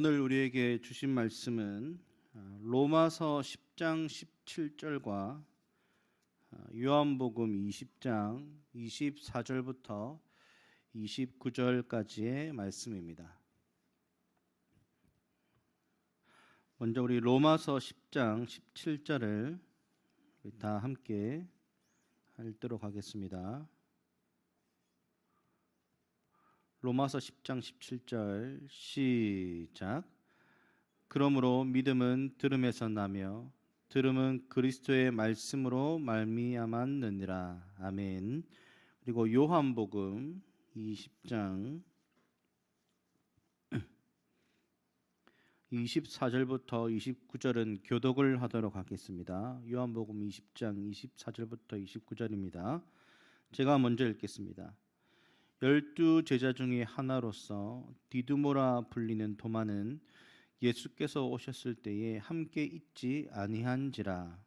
오늘 우리에게 주신 말씀은 로마서 10장 17절과 요한복음 20장 24절부터 29절까지의 말씀입니다. 먼저 우리 로마서 10장 17절을 다 함께 읽도록 하겠습니다. 로마서 10장 17절 시작. 그러므로 믿음은 들음에서 나며 들음은 그리스도의 말씀으로 말미암았느니라. 아멘. 그리고 요한복음 20장 24절부터 29절은 교독을 하도록 하겠습니다. 요한복음 20장 24절부터 29절입니다. 제가 먼저 읽겠습니다. 12 제자 중에 하나로서 디두모라 불리는 도마는 예수께서 오셨을 때에 함께 있지 아니한지라.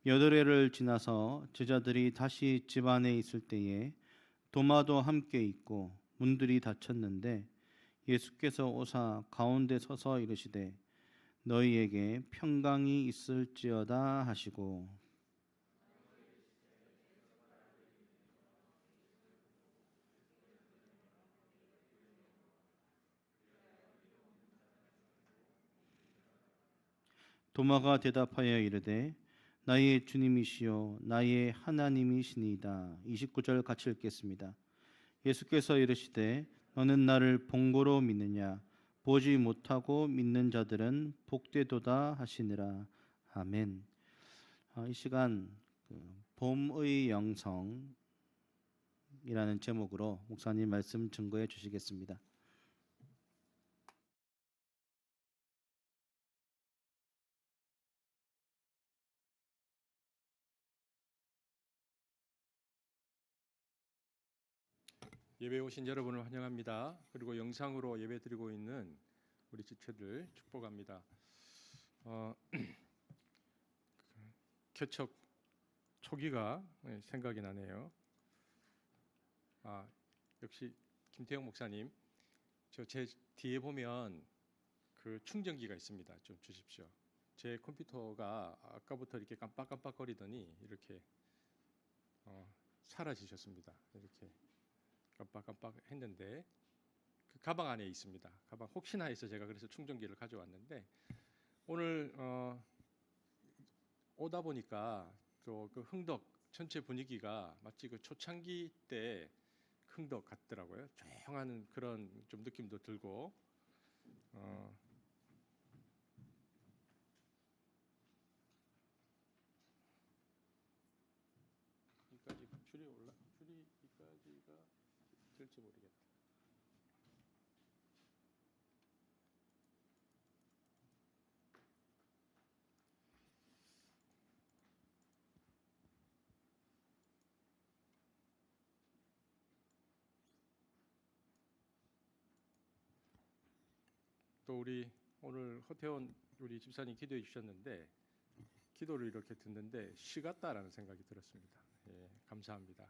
여덟 해를 지나서 제자들이 다시 집 안에 있을 때에 도마도 함께 있고 문들이 닫혔는데 예수께서 오사 가운데 서서 이르시되 너희에게 평강이 있을지어다 하시고 도마가 대답하여 이르되 나의 주님이시요 나의 하나님이시니이다. 29절 같이 읽겠습니다. 예수께서 이르시되 너는 나를 본고로 믿느냐 보지 못하고 믿는 자들은 복되도다 하시니라. 아멘. 이 시간 봄의 영성이라는 제목으로 목사님 말씀 증거해 주시겠습니다. 예배 오신 여러분을 환영합니다. 그리고 영상으로 예배 드리고 있는 우리 지체들 축복합니다. 개척 초기가 생각이 나네요. 역시 김태형 목사님, 저 제 뒤에 보면 그 충전기가 있습니다. 좀 주십시오. 제 컴퓨터가 아까부터 이렇게 깜빡깜빡거리더니 이렇게 사라지셨습니다. 이렇게 깜빡깜빡 했는데 그 가방 안에 있습니다. 가방 혹시나 해서 제가 그래서 충전기를 가져왔는데 오늘 오다 보니까 또 그 흥덕 전체 분위기가 마치 그 초창기 때 흥덕 같더라고요. 조용한 그런 좀 느낌도 들고 여기까지 줄이 여기까지가 될지 모르겠다. 또 우리 오늘 허태원 우리 집사님 기도해 주셨는데 기도를 이렇게 듣는데 시 같다라는 생각이 들었습니다. 예, 감사합니다.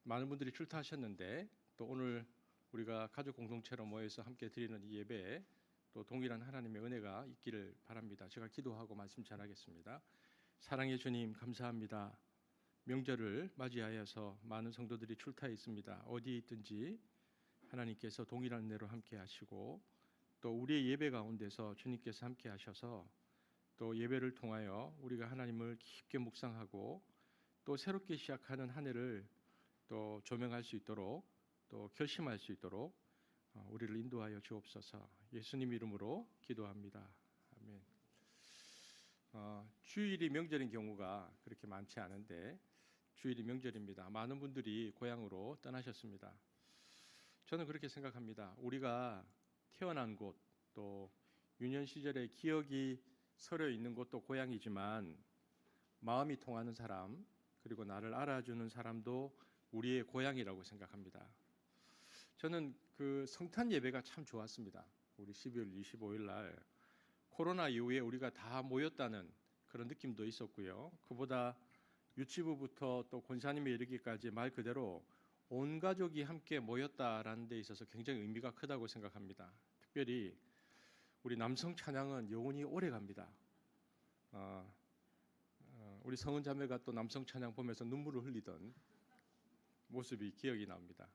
많은 분들이 출타하셨는데 또 오늘 우리가 가족 공동체로 모여서 함께 드리는 이 예배에 또 동일한 하나님의 은혜가 있기를 바랍니다. 제가 기도하고 말씀 전하겠습니다. 사랑의 주님 감사합니다. 명절을 맞이하여서 많은 성도들이 출타해 있습니다. 어디에 있든지 하나님께서 동일한 은혜로 함께 하시고 또 우리의 예배 가운데서 주님께서 함께 하셔서 또 예배를 통하여 우리가 하나님을 깊게 묵상하고 또 새롭게 시작하는 한 해를 또 조명할 수 있도록 또 결심할 수 있도록 우리를 인도하여 주옵소서. 예수님 이름으로 기도합니다. 아멘. 주일이 명절인 경우가 그렇게 많지 않은데 주일이 명절입니다. 많은 분들이 고향으로 떠나셨습니다. 저는 그렇게 생각합니다. 우리가 태어난 곳 또 유년 시절의 기억이 서려 있는 곳도 고향이지만 마음이 통하는 사람 그리고 나를 알아주는 사람도 우리의 고향이라고 생각합니다. 저는 그 성탄 예배가 참 좋았습니다. 우리 12월 25일 날 코로나 이후에 우리가 다 모였다는 그런 느낌도 있었고요. 그보다 유치부부터 또 권사님에 이르기까지 말 그대로 온 가족이 함께 모였다라는 데 있어서 굉장히 의미가 크다고 생각합니다. 특별히 우리 남성 찬양은 영원히 오래 갑니다. 우리 성은 자매가 또 남성 찬양 보면서 눈물을 흘리던 모습이 기억이 납니다.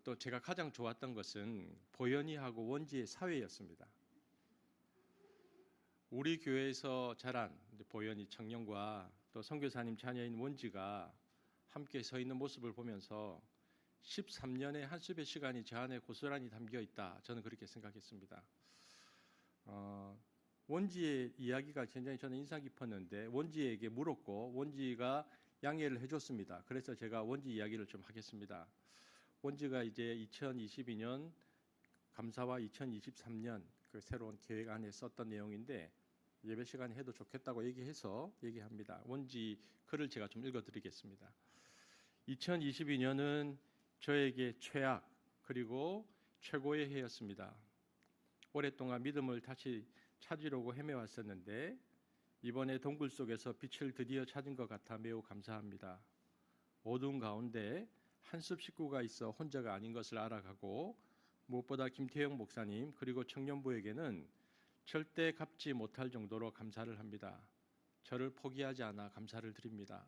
또 제가 가장 좋았던 것은 보현이하고 원지의 사회였습니다. 우리 교회에서 자란 보현이 청년과 또 선교사님 자녀인 원지가 함께 서 있는 모습을 보면서 13년의 한습의 시간이 저 안에 고스란히 담겨 있다. 저는 그렇게 생각했습니다. 원지의 이야기가 굉장히 저는 인상 깊었는데 원지에게 물었고 원지가 양해를 해줬습니다. 그래서 제가 원지 이야기를 좀 하겠습니다. 원지가 이제 2022년 감사와 2023년 그 새로운 계획 안에 썼던 내용인데 예배 시간에 해도 좋겠다고 얘기합니다. 원지 글을 제가 좀 읽어드리겠습니다. 2022년은 저에게 최악 그리고 최고의 해였습니다. 오랫동안 믿음을 다시 찾으려고 헤매왔었는데 이번에 동굴 속에서 빛을 드디어 찾은 것 같아 매우 감사합니다. 어두운 가운데 한숲 식구가 있어 혼자가 아닌 것을 알아가고 무엇보다 김태형 목사님 그리고 청년부에게는 절대 갚지 못할 정도로 감사를 합니다. 저를 포기하지 않아 감사를 드립니다.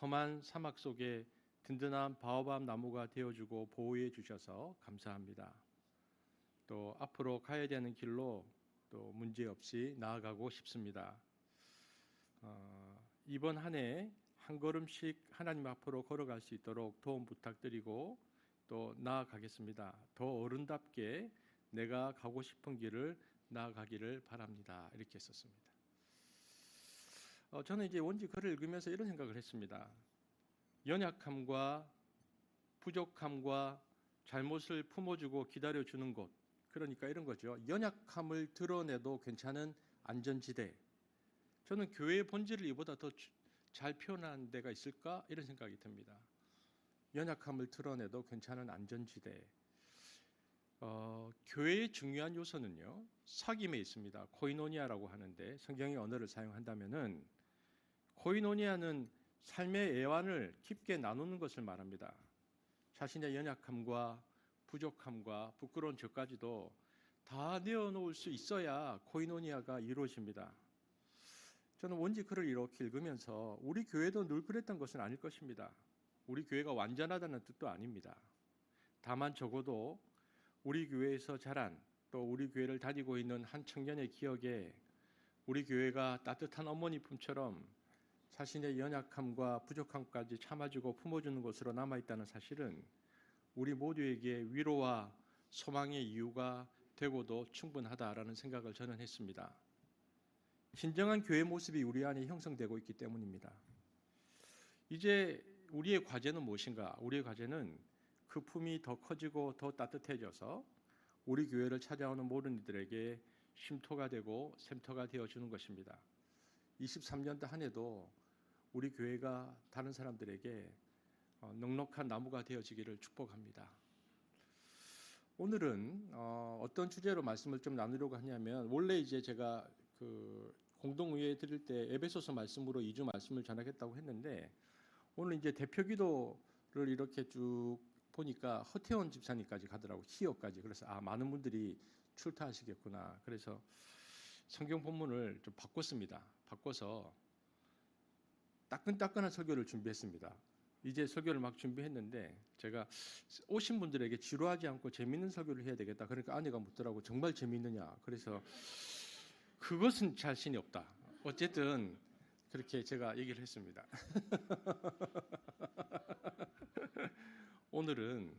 험한 사막 속에 든든한 바오밥 나무가 되어주고 보호해 주셔서 감사합니다. 또 앞으로 가야 되는 길로 또 문제없이 나아가고 싶습니다. 이번 한 해 한 걸음씩 하나님 앞으로 걸어갈 수 있도록 도움 부탁드리고 또 나아가겠습니다. 더 어른답게 내가 가고 싶은 길을 나아가기를 바랍니다. 이렇게 썼습니다. 저는 이제 원지 글을 읽으면서 이런 생각을 했습니다. 연약함과 부족함과 잘못을 품어주고 기다려주는 곳, 그러니까 이런 거죠. 연약함을 드러내도 괜찮은 안전지대. 저는 교회의 본질을 이보다 더 잘 표현한 데가 있을까? 이런 생각이 듭니다. 연약함을 드러내도 괜찮은 안전지대. 교회의 중요한 요소는요, 사귐에 있습니다. 코이노니아라고 하는데 성경의 언어를 사용한다면은 코이노니아는 삶의 애환을 깊게 나누는 것을 말합니다. 자신의 연약함과 부족함과 부끄러운 저까지도 다 내어놓을 수 있어야 코이노니아가 이루어집니다. 저는 원지 글을 이렇게 읽으면서 우리 교회도 늘 그랬던 것은 아닐 것입니다. 우리 교회가 완전하다는 뜻도 아닙니다. 다만 적어도 우리 교회에서 자란 또 우리 교회를 다니고 있는 한 청년의 기억에 우리 교회가 따뜻한 어머니 품처럼 자신의 연약함과 부족함까지 참아주고 품어주는 것으로 남아있다는 사실은 우리 모두에게 위로와 소망의 이유가 되고도 충분하다라는 생각을 저는 했습니다. 진정한 교회 모습이 우리 안에 형성되고 있기 때문입니다. 이제 우리의 과제는 무엇인가? 우리의 과제는 그 품이 더 커지고 더 따뜻해져서 우리 교회를 찾아오는 모든 이들에게 쉼터가 되고 샘터가 되어주는 것입니다. 23년도 한 해도 우리 교회가 다른 사람들에게 넉넉한 나무가 되어지기를 축복합니다. 오늘은 어떤 주제로 말씀을 좀 나누려고 하냐면 원래 이제 제가 그 공동의회 드릴 때 에베소서 말씀으로 2주 말씀을 전하겠다고 했는데 오늘 이제 대표 기도를 이렇게 쭉 보니까 허태원 집사님까지 가더라고. 희어까지. 그래서 많은 분들이 출타하시겠구나. 그래서 성경 본문을 좀 바꿨습니다. 바꿔서 따끈따끈한 설교를 준비했습니다. 이제 설교를 막 준비했는데 제가 오신 분들에게 지루하지 않고 재밌는 설교를 해야 되겠다. 그러니까 아내가 묻더라고. 정말 재밌느냐. 그래서 그것은 자신이 없다. 어쨌든 그렇게 제가 얘기를 했습니다. 오늘은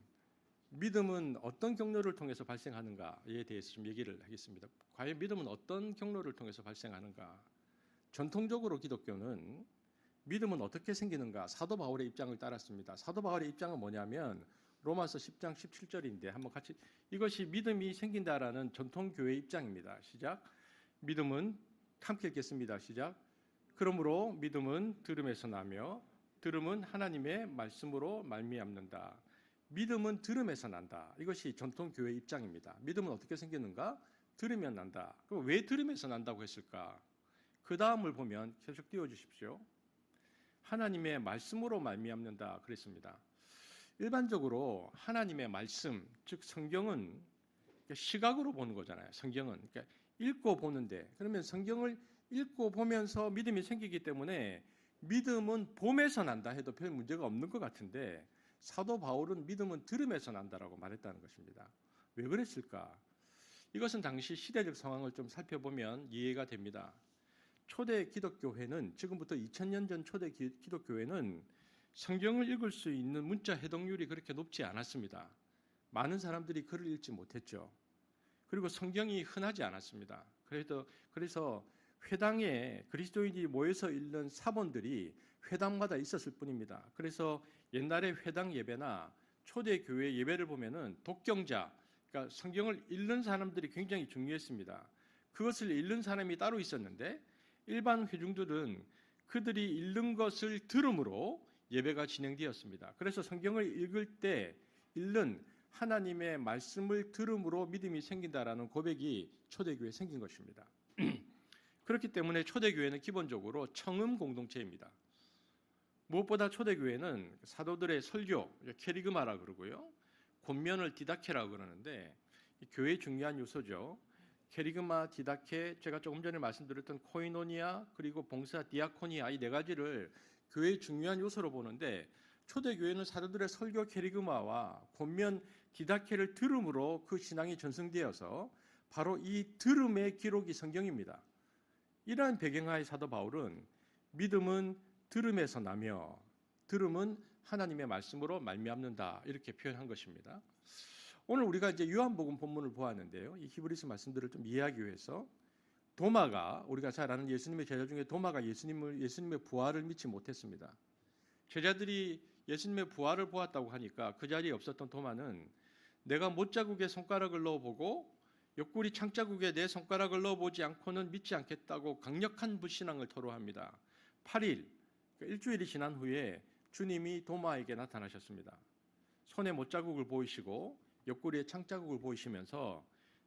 믿음은 어떤 경로를 통해서 발생하는가에 대해서 좀 얘기를 하겠습니다. 과연 믿음은 어떤 경로를 통해서 발생하는가? 전통적으로 기독교는 믿음은 어떻게 생기는가? 사도 바울의 입장을 따랐습니다. 사도 바울의 입장은 뭐냐면 로마서 10장 17절인데 한번 같이 이것이 믿음이 생긴다라는 전통 교회 입장입니다. 시작. 믿음은 함께 읽겠습니다. 시작. 그러므로 믿음은 들음에서 나며 들음은 하나님의 말씀으로 말미암는다. 믿음은 들음에서 난다. 이것이 전통 교회 입장입니다. 믿음은 어떻게 생기는가? 들으면 난다. 그럼 왜 들음에서 난다고 했을까? 그 다음을 보면 계속 띄워주십시오. 하나님의 말씀으로 말미암는다 그랬습니다. 일반적으로 하나님의 말씀, 즉 성경은 시각으로 보는 거잖아요. 성경은 그러니까 읽고 보는데, 그러면 성경을 읽고 보면서 믿음이 생기기 때문에 믿음은 봄에서 난다 해도 별 문제가 없는 것 같은데, 사도 바울은 믿음은 들음에서 난다라고 말했다는 것입니다. 왜 그랬을까? 이것은 당시 시대적 상황을 좀 살펴보면 이해가 됩니다. 초대 기독교회는, 지금부터 2000년 전 초대 기독교회는 성경을 읽을 수 있는 문자 해독률이 그렇게 높지 않았습니다. 많은 사람들이 글을 읽지 못했죠. 그리고 성경이 흔하지 않았습니다. 그래서 회당에 그리스도인이 모여서 읽는 사본들이 회당마다 있었을 뿐입니다. 그래서 옛날에 회당 예배나 초대 교회 예배를 보면은 독경자, 그러니까 성경을 읽는 사람들이 굉장히 중요했습니다. 그것을 읽는 사람이 따로 있었는데, 일반 회중들은 그들이 읽는 것을 들음으로 예배가 진행되었습니다. 그래서 성경을 읽을 때 읽는 하나님의 말씀을 들음으로 믿음이 생긴다라는 고백이 초대교회에 생긴 것입니다. 그렇기 때문에 초대교회는 기본적으로 청음 공동체입니다. 무엇보다 초대교회는 사도들의 설교, 캐리그마라 그러고요, 권면을 디다케라고 그러는데, 교회의 중요한 요소죠. 캐리그마, 디다케, 제가 조금 전에 말씀드렸던 코이노니아, 그리고 봉사, 디아코니아, 이 네 가지를 교회의 중요한 요소로 보는데, 초대교회는 사도들의 설교 캐리그마와 권면 디다케를 들음으로 그 신앙이 전승되어서 바로 이 들음의 기록이 성경입니다. 이러한 배경하에 사도 바울은 믿음은 들음에서 나며 들음은 하나님의 말씀으로 말미암는다, 이렇게 표현한 것입니다. 오늘 우리가 이제 요한복음 본문을 보았는데요, 이 히브리서 말씀들을 좀 이해하기 위해서 도마가, 우리가 잘 아는 예수님의 제자 중에 도마가 예수님의 부활을 믿지 못했습니다. 제자들이 예수님의 부활을 보았다고 하니까 그 자리에 없었던 도마는 내가 못자국에 손가락을 넣어보고 옆구리 창자국에 내 손가락을 넣어보지 않고는 믿지 않겠다고 강력한 불신앙을 토로합니다. 8일, 일주일이 지난 후에 주님이 도마에게 나타나셨습니다. 손에 못자국을 보이시고 옆구리에 창자국을 보이시면서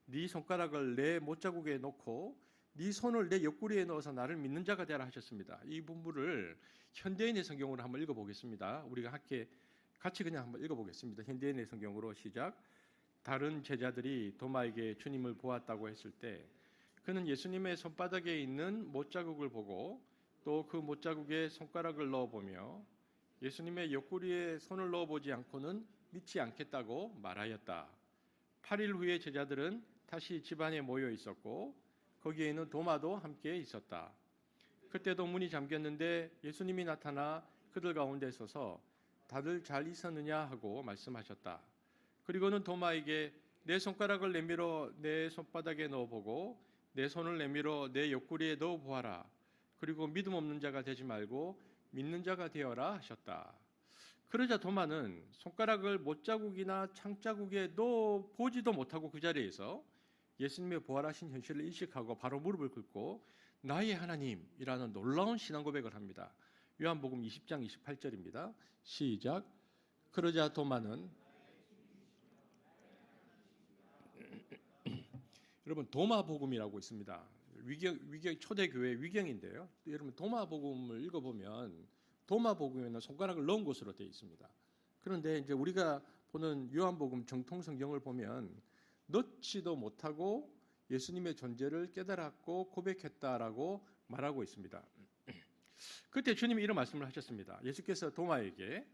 네 손가락을 내 못자국에 넣고 네 손을 내 옆구리에 넣어서 나를 믿는 자가 되라 하셨습니다. 이 부분을 현대인의 성경으로 한번 읽어보겠습니다. 우리가 함께 같이 그냥 한번 읽어보겠습니다. 현대인의 성경으로 시작. 다른 제자들이 도마에게 주님을 보았다고 했을 때 그는 예수님의 손바닥에 있는 못자국을 보고 또 그 못자국에 손가락을 넣어보며 예수님의 옆구리에 손을 넣어보지 않고는 믿지 않겠다고 말하였다. 8일 후에 제자들은 다시 집안에 모여 있었고 거기에는 도마도 함께 있었다. 그때도 문이 잠겼는데 예수님이 나타나 그들 가운데 서서 다들 잘 있었느냐 하고 말씀하셨다. 그리고는 도마에게 내 손가락을 내밀어 내 손바닥에 넣어보고 내 손을 내밀어 내 옆구리에 넣어보아라. 그리고 믿음 없는 자가 되지 말고 믿는 자가 되어라 하셨다. 그러자 도마는 손가락을 못자국이나 창자국에 넣어보지도 못하고 그 자리에서 예수님의 부활하신 현실을 인식하고 바로 무릎을 꿇고 나의 하나님이라는 놀라운 신앙 고백을 합니다. 요한복음 20장 28절입니다. 시작. 그러자 도마는 여러분 도마복음이라고 있습니다. 위경 초대교회 위경인데요. 여러분 도마복음을 읽어보면 도마복음에는 손가락을 넣은 것으로 되어 있습니다. 그런데 이제 우리가 보는 요한복음 정통 성경을 보면 넣지도 못하고 예수님의 존재를 깨달았고 고백했다라고 말하고 있습니다. 그때 주님이 이런 말씀을 하셨습니다. 예수께서 도마에게,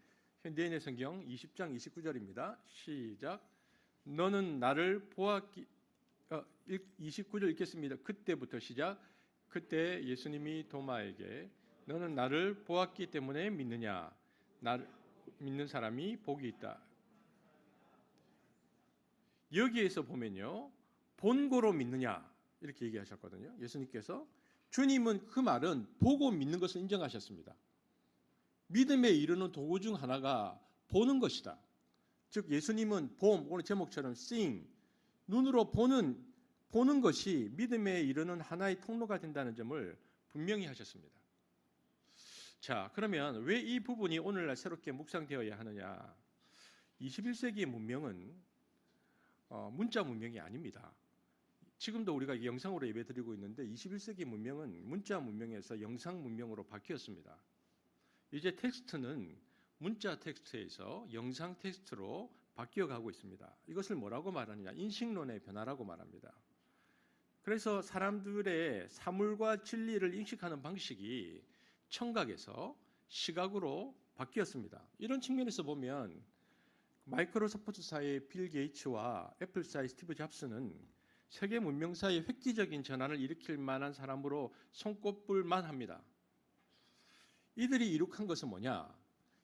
현대인의 성경 20장 29절입니다. 시작. 너는 나를 보았기 29절 읽겠습니다. 그때부터 시작. 그때 예수님이 도마에게 너는 나를 보았기 때문에 믿느냐? 나를 믿는 사람이 복이 있다. 여기에서 보면요, 본고로 믿느냐 이렇게 얘기하셨거든요. 예수님께서 주님은 그 말은 보고 믿는 것을 인정하셨습니다. 믿음에 이르는 도구 중 하나가 보는 것이다. 즉 예수님은 봄, 오늘 제목처럼 seeing, 눈으로 보는 것이 믿음에 이르는 하나의 통로가 된다는 점을 분명히 하셨습니다. 자, 그러면 왜 이 부분이 오늘날 새롭게 묵상되어야 하느냐? 21세기의 문명은 문자 문명이 아닙니다. 지금도 우리가 영상으로 예배드리고 있는데 21세기 문명은 문자 문명에서 영상 문명으로 바뀌었습니다. 이제 텍스트는 문자 텍스트에서 영상 텍스트로 바뀌어가고 있습니다. 이것을 뭐라고 말하느냐? 인식론의 변화라고 말합니다. 그래서 사람들의 사물과 진리를 인식하는 방식이 청각에서 시각으로 바뀌었습니다. 이런 측면에서 보면 마이크로소프트사의 빌 게이츠와 애플사의 스티브 잡스는 세계 문명사의 획기적인 전환을 일으킬 만한 사람으로 손꼽을 만합니다. 이들이 이룩한 것은 뭐냐?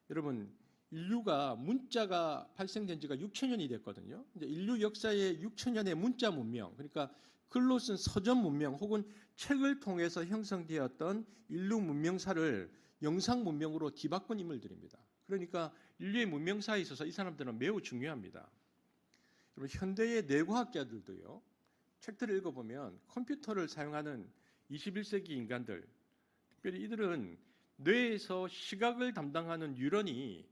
여러분, 인류가 문자가 발생된 지가 6천년이 됐거든요. 이제 인류 역사의 6천년의 문자 문명, 그러니까 글로 쓴 서점 문명 혹은 책을 통해서 형성되었던 인류 문명사를 영상 문명으로 뒤바꾼 인물들입니다. 그러니까 인류의 문명사에 있어서 이 사람들은 매우 중요합니다. 여러분, 현대의 뇌과학자들도요, 책들을 읽어보면 컴퓨터를 사용하는 21세기 인간들, 특별히 이들은 뇌에서 시각을 담당하는 뉴런이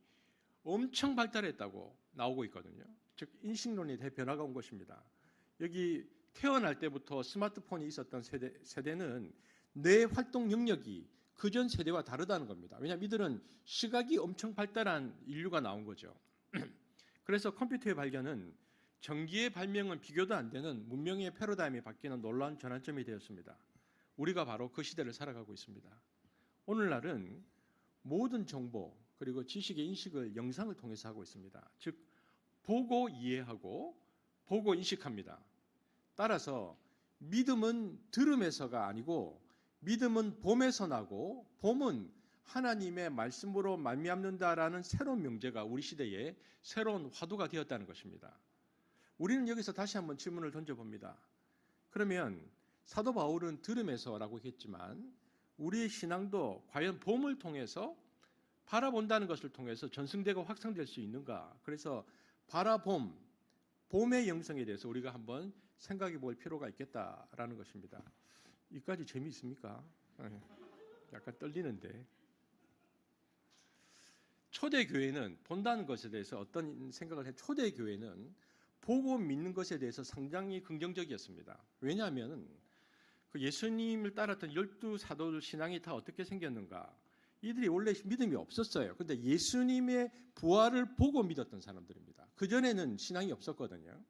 엄청 발달했다고 나오고 있거든요. 즉 인식론이 대변화가 온 것입니다. 여기 태어날 때부터 스마트폰이 있었던 세대는 뇌 활동 영역이 그전 세대와 다르다는 겁니다. 왜냐하면 이들은 시각이 엄청 발달한 인류가 나온 거죠. 그래서 컴퓨터의 발견은 전기의 발명은 비교도 안 되는 문명의 패러다임이 바뀌는 놀라운 전환점이 되었습니다. 우리가 바로 그 시대를 살아가고 있습니다. 오늘날은 모든 정보 그리고 지식의 인식을 영상을 통해서 하고 있습니다. 즉 보고 이해하고 보고 인식합니다. 따라서 믿음은 들음에서가 아니고 믿음은 봄에서 나고 봄은 하나님의 말씀으로 말미암는다라는 새로운 명제가 우리 시대에 새로운 화두가 되었다는 것입니다. 우리는 여기서 다시 한번 질문을 던져봅니다. 그러면 사도 바울은 들음에서라고 했지만 우리의 신앙도 과연 봄을 통해서 바라본다는 것을 통해서 전승되고 확산될 수 있는가? 그래서 봄의 영성에 대해서 우리가 한번 생각해 볼 필요가 있겠다라는 것입니다. 이까지 재미있습니까? 약간 떨리는데. 초대교회는 본다는 것에 대해서 어떤 생각을 해? 초대교회는 보고 믿는 것에 대해서 상당히 긍정적이었습니다. 왜냐하면 그 예수님을 따랐던 12사도들 신앙이 다 어떻게 생겼는가? 이들이 원래 믿음이 없었어요. 그런데 예수님의 부활을 보고 믿었던 사람들입니다. 그전에는 신앙이 없었거든요.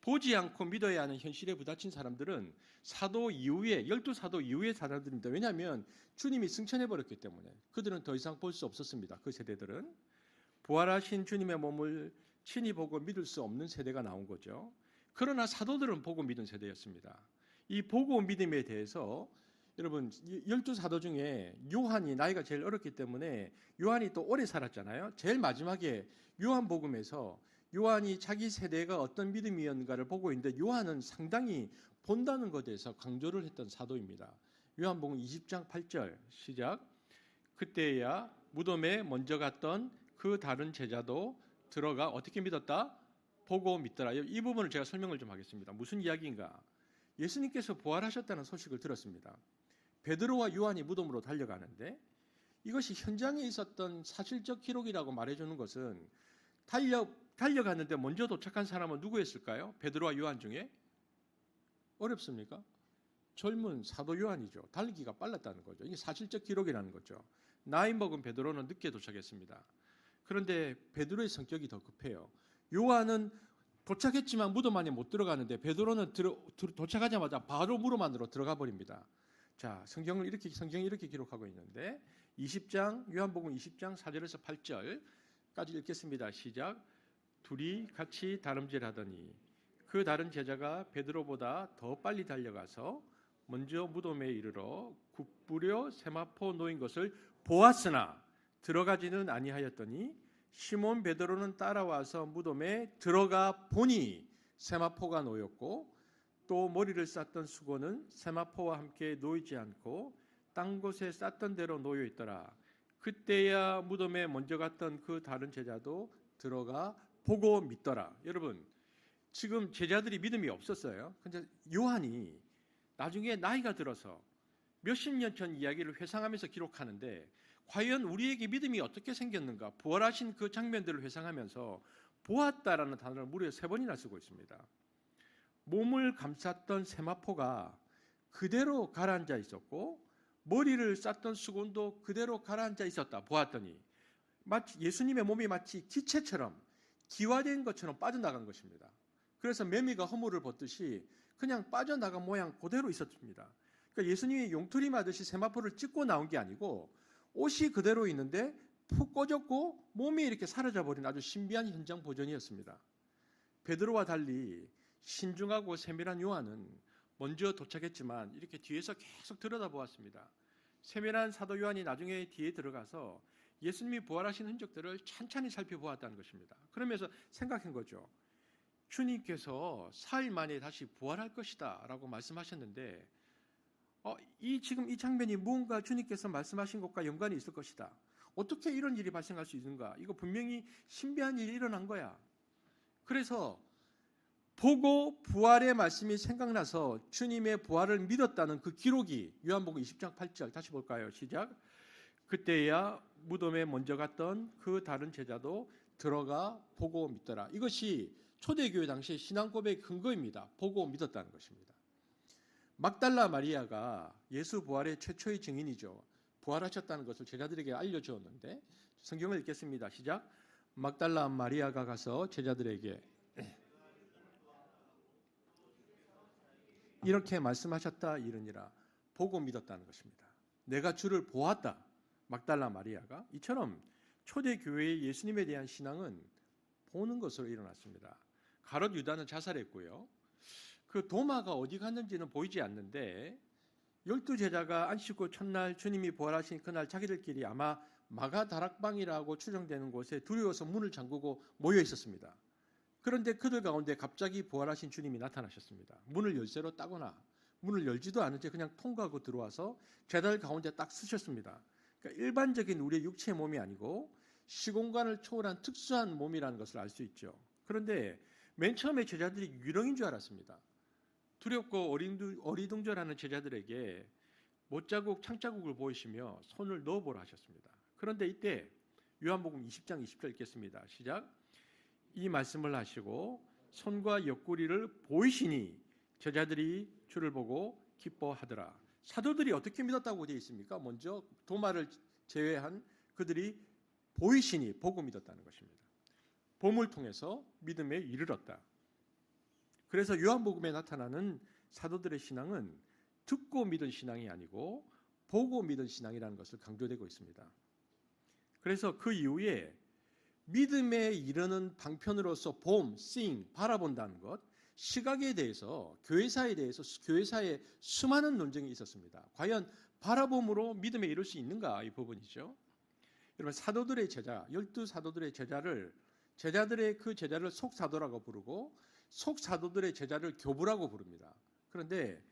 보지 않고 믿어야 하는 현실에 부딪힌 사람들은 사도 이후에 12사도 이후의 사람들입니다. 왜냐하면 주님이 승천해버렸기 때문에 그들은 더 이상 볼 수 없었습니다. 그 세대들은 부활하신 주님의 몸을 친히 보고 믿을 수 없는 세대가 나온 거죠. 그러나 사도들은 보고 믿은 세대였습니다. 이 보고 믿음에 대해서 여러분 12사도 중에 요한이 나이가 제일 어렸기 때문에 요한이 또 오래 살았잖아요. 제일 마지막에 요한복음에서 요한이 자기 세대가 어떤 믿음이었는가를 보고 있는데 요한은 상당히 본다는 것에 대해서 강조를 했던 사도입니다. 요한복음 20장 8절 시작. 그때야 무덤에 먼저 갔던 그 다른 제자도 들어가 어떻게 믿었다? 보고 믿더라. 이 부분을 제가 설명을 좀 하겠습니다. 무슨 이야기인가? 예수님께서 부활하셨다는 소식을 들었습니다. 베드로와 요한이 무덤으로 달려가는데 이것이 현장에 있었던 사실적 기록이라고 말해주는 것은 달려갔는데 먼저 도착한 사람은 누구였을까요? 베드로와 요한 중에? 어렵습니까? 젊은 사도 요한이죠. 달리기가 빨랐다는 거죠. 이게 사실적 기록이라는 거죠. 나이 먹은 베드로는 늦게 도착했습니다. 그런데 베드로의 성격이 더 급해요. 요한은 도착했지만 무덤 안에 못 들어가는데 베드로는 도착하자마자 바로 무덤 안으로 들어가 버립니다. 자, 성경이 이렇게 기록하고 있는데 20장 요한복음 20장 4절에서 8절까지 읽겠습니다. 시작. 둘이 같이 다름질하더니 그 다른 제자가 베드로보다 더 빨리 달려가서 먼저 무덤에 이르러 굽부려 세마포 놓인 것을 보았으나 들어가지는 아니하였더니 시몬 베드로는 따라와서 무덤에 들어가 보니 세마포가 놓였고 또 머리를 쌌던 수건은 세마포와 함께 놓이지 않고 딴 곳에 쌌던 대로 놓여 있더라. 그때야 무덤에 먼저 갔던 그 다른 제자도 들어가 보고 믿더라. 여러분, 지금 제자들이 믿음이 없었어요. 근데 요한이 나중에 나이가 들어서 몇십 년 전 이야기를 회상하면서 기록하는데 과연 우리에게 믿음이 어떻게 생겼는가? 부활하신 그 장면들을 회상하면서 보았다라는 단어를 무려 3번이나 쓰고 있습니다. 몸을 감쌌던 세마포가 그대로 가라앉아 있었고 머리를 쌌던 수건도 그대로 가라앉아 있었다. 보았더니 마치 예수님의 몸이 마치 기체처럼 기화된 것처럼 빠져나간 것입니다. 그래서 매미가 허물을 벗듯이 그냥 빠져나간 모양 그대로 있었습니다. 그러니까 예수님이 용투림 하듯이 세마포를 찢고 나온 게 아니고 옷이 그대로 있는데 푹 꺼졌고 몸이 이렇게 사라져버린 아주 신비한 현장 보존이었습니다. 베드로와 달리 신중하고 세밀한 요한은 먼저 도착했지만 이렇게 뒤에서 계속 들여다보았습니다. 세밀한 사도 요한이 나중에 뒤에 들어가서 예수님이 부활하신 흔적들을 찬찬히 살펴보았다는 것입니다. 그러면서 생각한 거죠. 주님께서 4일 만에 다시 부활할 것이다 라고 말씀하셨는데 지금 이 장면이 무언가 주님께서 말씀하신 것과 연관이 있을 것이다. 어떻게 이런 일이 발생할 수 있는가? 이거 분명히 신비한 일이 일어난 거야. 그래서 보고 부활의 말씀이 생각나서 주님의 부활을 믿었다는 그 기록이 요한복음 20장 8절 다시 볼까요? 시작. 그때야 무덤에 먼저 갔던 그 다른 제자도 들어가 보고 믿더라. 이것이 초대교회 당시의 신앙 고백의 근거입니다. 보고 믿었다는 것입니다. 막달라 마리아가 예수 부활의 최초의 증인이죠. 부활하셨다는 것을 제자들에게 알려주었는데 성경을 읽겠습니다. 시작. 막달라 마리아가 가서 제자들에게 이렇게 말씀하셨다 이르니라. 보고 믿었다는 것입니다. 내가 주를 보았다. 막달라 마리아가 이처럼 초대교회의 예수님에 대한 신앙은 보는 것으로 일어났습니다. 가롯 유다는 자살했고요. 그 도마가 어디 갔는지는 보이지 않는데 12제자가 안식 후 첫날 주님이 부활하신 그날 자기들끼리 아마 마가다락방이라고 추정되는 곳에 두려워서 문을 잠그고 모여 있었습니다. 그런데 그들 가운데 갑자기 부활하신 주님이 나타나셨습니다. 문을 열쇠로 따거나 문을 열지도 않은 채 그냥 통과하고 들어와서 제자들 가운데 딱 쓰셨습니다. 그러니까 일반적인 우리의 육체의 몸이 아니고 시공간을 초월한 특수한 몸이라는 것을 알 수 있죠. 그런데 맨 처음에 제자들이 유령인 줄 알았습니다. 두렵고 어리둥절하는 제자들에게 못자국, 창자국을 보이시며 손을 넣어보라 하셨습니다. 그런데 이때 요한복음 20장 20절 읽겠습니다. 시작. 이 말씀을 하시고 손과 옆구리를 보이시니 제자들이 주를 보고 기뻐하더라. 사도들이 어떻게 믿었다고 되어 있습니까? 먼저 도마를 제외한 그들이 보이시니 보고 믿었다는 것입니다. 봄을 통해서 믿음에 이르렀다. 그래서 요한복음에 나타나는 사도들의 신앙은 듣고 믿은 신앙이 아니고 보고 믿은 신앙이라는 것을 강조되고 있습니다. 그래서 그 이후에 믿음에 이르는 방편으로서 봄, seeing, 바라본다는 것, 시각에 대해서 교회사에 수많은 논쟁이 있었습니다. 과연 바라봄으로 믿음에 이룰 수 있는가 이 부분이죠. 여러분 사도들의 제자, 12사도들의 제자들의 그 제자를 속사도라고 부르고 속사도들의 제자를 교부라고 부릅니다. 그런데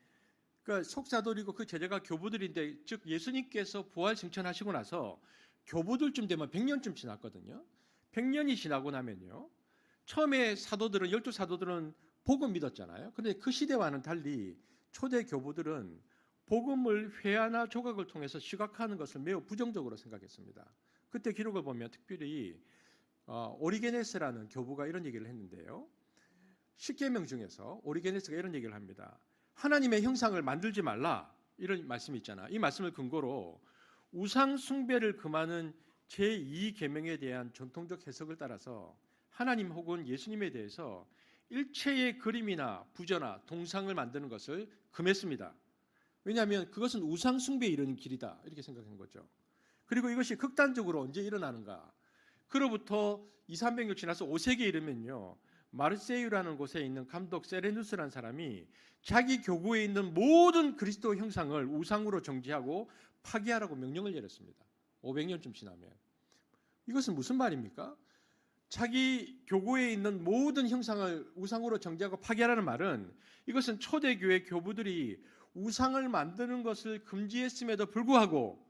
그 속사도이고 그 제자가 교부들인데 즉 예수님께서 부활 승천하시고 나서 교부들쯤 되면 100년쯤 지났거든요. 100년이 지나고 나면요. 처음에 사도들은 12사도들은 복음 믿었잖아요. 그런데 그 시대와는 달리 초대 교부들은 복음을 회화나 조각을 통해서 시각화하는 것을 매우 부정적으로 생각했습니다. 그때 기록을 보면 특별히 오리게네스라는 교부가 이런 얘기를 했는데요. 10계명 중에서 오리게네스가 이런 얘기를 합니다. 하나님의 형상을 만들지 말라 이런 말씀이 있잖아. 이 말씀을 근거로 우상 숭배를 금하는 제2계명에 대한 전통적 해석을 따라서 하나님 혹은 예수님에 대해서 일체의 그림이나 부저나 동상을 만드는 것을 금했습니다. 왜냐하면 그것은 우상 숭배에 이르는 길이다 이렇게 생각한 거죠. 그리고 이것이 극단적으로 언제 일어나는가? 그로부터 200~300년 지나서 5세기에 이르면요. 마르세유라는 곳에 있는 감독 세레누스라는 사람이 자기 교구에 있는 모든 그리스도 형상을 우상으로 정지하고 파괴하라고 명령을 내렸습니다. 500년쯤 지나면. 이것은 무슨 말입니까? 자기 교구에 있는 모든 형상을 우상으로 정지하고 파괴하라는 말은 이것은 초대교회 교부들이 우상을 만드는 것을 금지했음에도 불구하고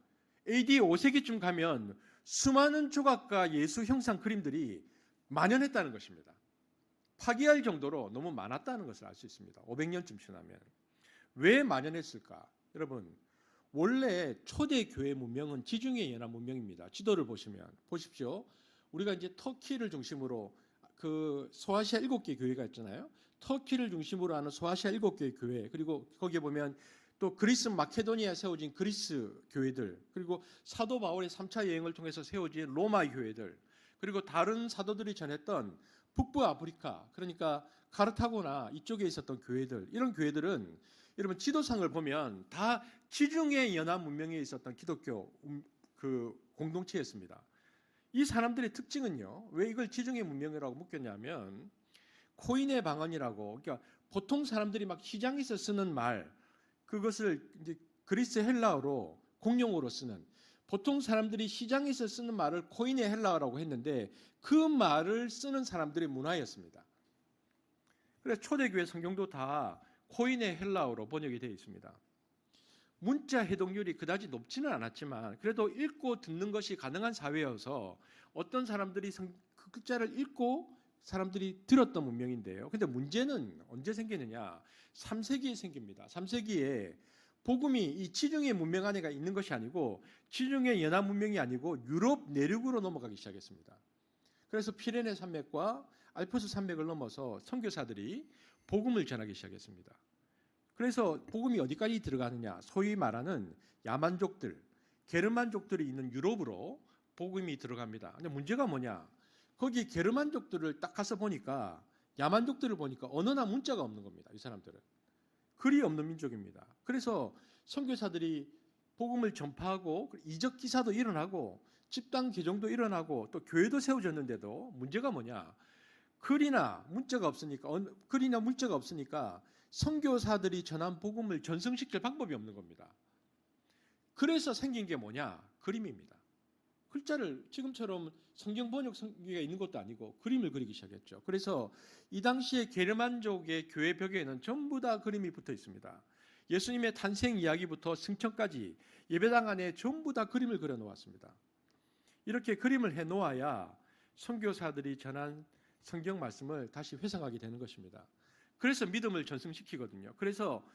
AD 5세기쯤 가면 수많은 조각과 예수 형상 그림들이 만연했다는 것입니다. 파괴할 정도로 너무 많았다는 것을 알 수 있습니다. 500년쯤 지나면. 왜 만연했을까? 여러분, 원래 초대교회 문명은 지중해 연안 문명입니다. 지도를 보시면 보십시오. 우리가 이제 터키를 중심으로 그 소아시아 7개 교회가 있잖아요. 터키를 중심으로 하는 소아시아 7개의 교회, 그리고 거기에 보면 또 그리스 마케도니아에 세워진 그리스 교회들, 그리고 사도 바울의 3차 여행을 통해서 세워진 로마 교회들, 그리고 다른 사도들이 전했던 북부 아프리카, 그러니까 카르타고나 이쪽에 있었던 교회들, 이런 교회들은 여러분 지도상을 보면 다 지중해 연안 문명에 있었던 기독교 그 공동체였습니다. 이 사람들의 특징은요, 왜 이걸 지중해 문명이라고 묶였냐면 코인의 방언이라고, 그러니까 보통 사람들이 막 시장에서 쓰는 말, 그것을 이제 그리스 헬라어로 공용어로 쓰는, 보통 사람들이 시장에서 쓰는 말을 코인의 헬라어라고 했는데 그 말을 쓰는 사람들의 문화였습니다. 그래서 초대교회 성경도 다 코인의 헬라어로 번역이 되어 있습니다. 문자 해독률이 그다지 높지는 않았지만 그래도 읽고 듣는 것이 가능한 사회여서 어떤 사람들이 그 글자를 읽고 사람들이 들었던 문명인데요. 근데 문제는 언제 생기느냐? 3세기에 생깁니다. 3세기에 복음이 이 지중해 문명 안에가 있는 것이 아니고 지중해 연안 문명이 아니고 유럽 내륙으로 넘어가기 시작했습니다. 그래서 피레네 산맥과 알프스 산맥을 넘어서 선교사들이 복음을 전하기 시작했습니다. 그래서 복음이 어디까지 들어가느냐? 소위 말하는 야만족들, 게르만족들이 있는 유럽으로 복음이 들어갑니다. 근데 문제가 뭐냐? 거기 게르만족들을 딱 가서 보니까, 야만족들을 보니까 언어나 문자가 없는 겁니다. 이 사람들은 글이 없는 민족입니다. 그래서 선교사들이 복음을 전파하고 이적 기사도 일어나고 집단 개종도 일어나고 또 교회도 세워졌는데도 문제가 뭐냐? 글이나 문자가 없으니까 선교사들이 전한 복음을 전승시킬 방법이 없는 겁니다. 그래서 생긴 게 뭐냐? 그림입니다. 글자를 지금처럼 성경 번역 성기가 있는 것도 아니고 그림을 그리기 시작했죠. 그래서 이 당시에 게르만족의 교회 벽에는 전부 다 그림이 붙어 있습니다. 예수님의 탄생 이야기부터 승천까지 예배당 안에 전부 다 그림을 그려 놓았습니다. 이렇게 그림을 해 놓아야 선교사들이 전한 성경 말씀을 다시 회상하게 되는 것입니다. 그래서 믿음을 전승시키거든요. 그래서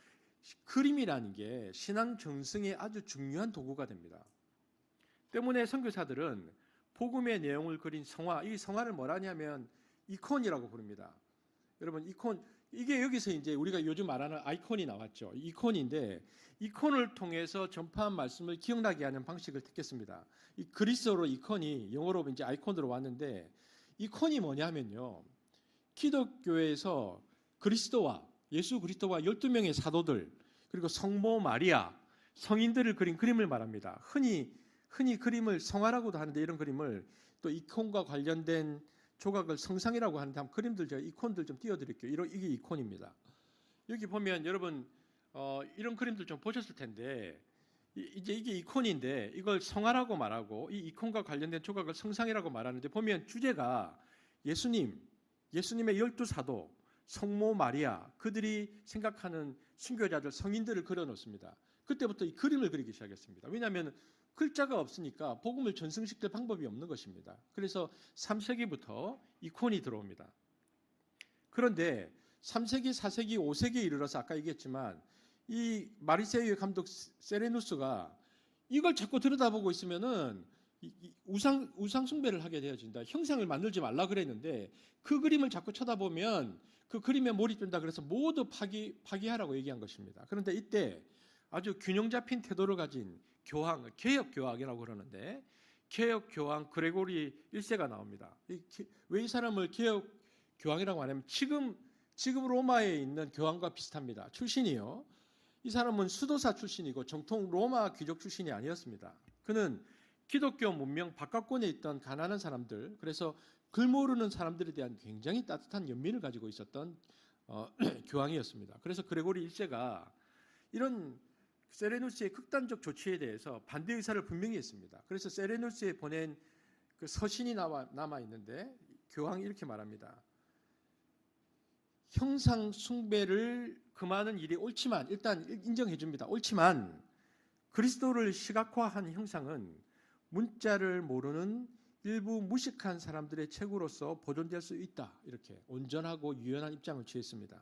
그림이라는 게 신앙 전승에 아주 중요한 도구가 됩니다. 때문에 선교사들은 복음의 내용을 그린 성화, 이 성화를 뭐라 하냐면 이콘이라고 부릅니다. 여러분, 이콘, 이게 여기서 이제 우리가 요즘 말하는 아이콘이 나왔죠. 이콘인데 이콘을 통해서 전파한 말씀을 기억나게 하는 방식을 택했습니다. 이 그리스어로 이콘이 영어로 이제 아이콘으로 왔는데, 이콘이 뭐냐면요, 기독교에서 그리스도와 예수 그리스도와 12명의 사도들, 그리고 성모 마리아, 성인들을 그린 그림을 말합니다. 흔히 그림을 성화라고도 하는데, 이런 그림을 또 이콘과 관련된 조각을 성상이라고 하는데, 한번 그림들 제가 이콘들 좀 띄워드릴게요. 이게 이콘입니다. 여기 보면 여러분 이런 그림들 좀 보셨을 텐데, 이제 이게 이콘인데 이걸 성화라고 말하고 이 이콘과 관련된 조각을 성상이라고 말하는데, 보면 주제가 예수님의 12사도, 성모 마리아, 그들이 생각하는 순교자들, 성인들을 그려놓습니다. 그때부터 이 그림을 그리기 시작했습니다. 왜냐하면 글자가 없으니까 복음을 전승시킬 방법이 없는 것입니다. 그래서 3세기부터 이콘이 들어옵니다. 그런데 3세기, 4세기, 5세기에 이르러서 아까 얘기했지만 이 마리세유의 감독 세레누스가 이걸 자꾸 들여다보고 있으면은 우상 숭배를 하게 되어진다. 형상을 만들지 말라 그랬는데 그 그림을 자꾸 쳐다보면 그 그림에 몰입된다. 그래서 모두 파기하라고 얘기한 것입니다. 그런데 이때 아주 균형 잡힌 태도를 가진 교황, 개혁교황이라고 그러는데, 개혁교황 그레고리 1세가 나옵니다. 왜 이 사람을 개혁교황이라고 하냐면 지금 로마에 있는 교황과 비슷합니다. 출신이요. 이 사람은 수도사 출신이고 정통 로마 귀족 출신이 아니었습니다. 그는 기독교 문명 바깥권에 있던 가난한 사람들, 그래서 글 모르는 사람들에 대한 굉장히 따뜻한 연민을 가지고 있었던 교황이었습니다. 그래서 그레고리 1세가 이런 세레누스의 극단적 조치에 대해서 반대 의사를 분명히 했습니다. 그래서 세레누스에 보낸 그 서신이 남아 있는데, 교황이 이렇게 말합니다. 형상 숭배를 금하는 일이 옳지만, 일단 인정해 줍니다. 옳지만 그리스도를 시각화한 형상은 문자를 모르는 일부 무식한 사람들의 책으로서 보존될 수 있다. 이렇게 온전하고 유연한 입장을 취했습니다.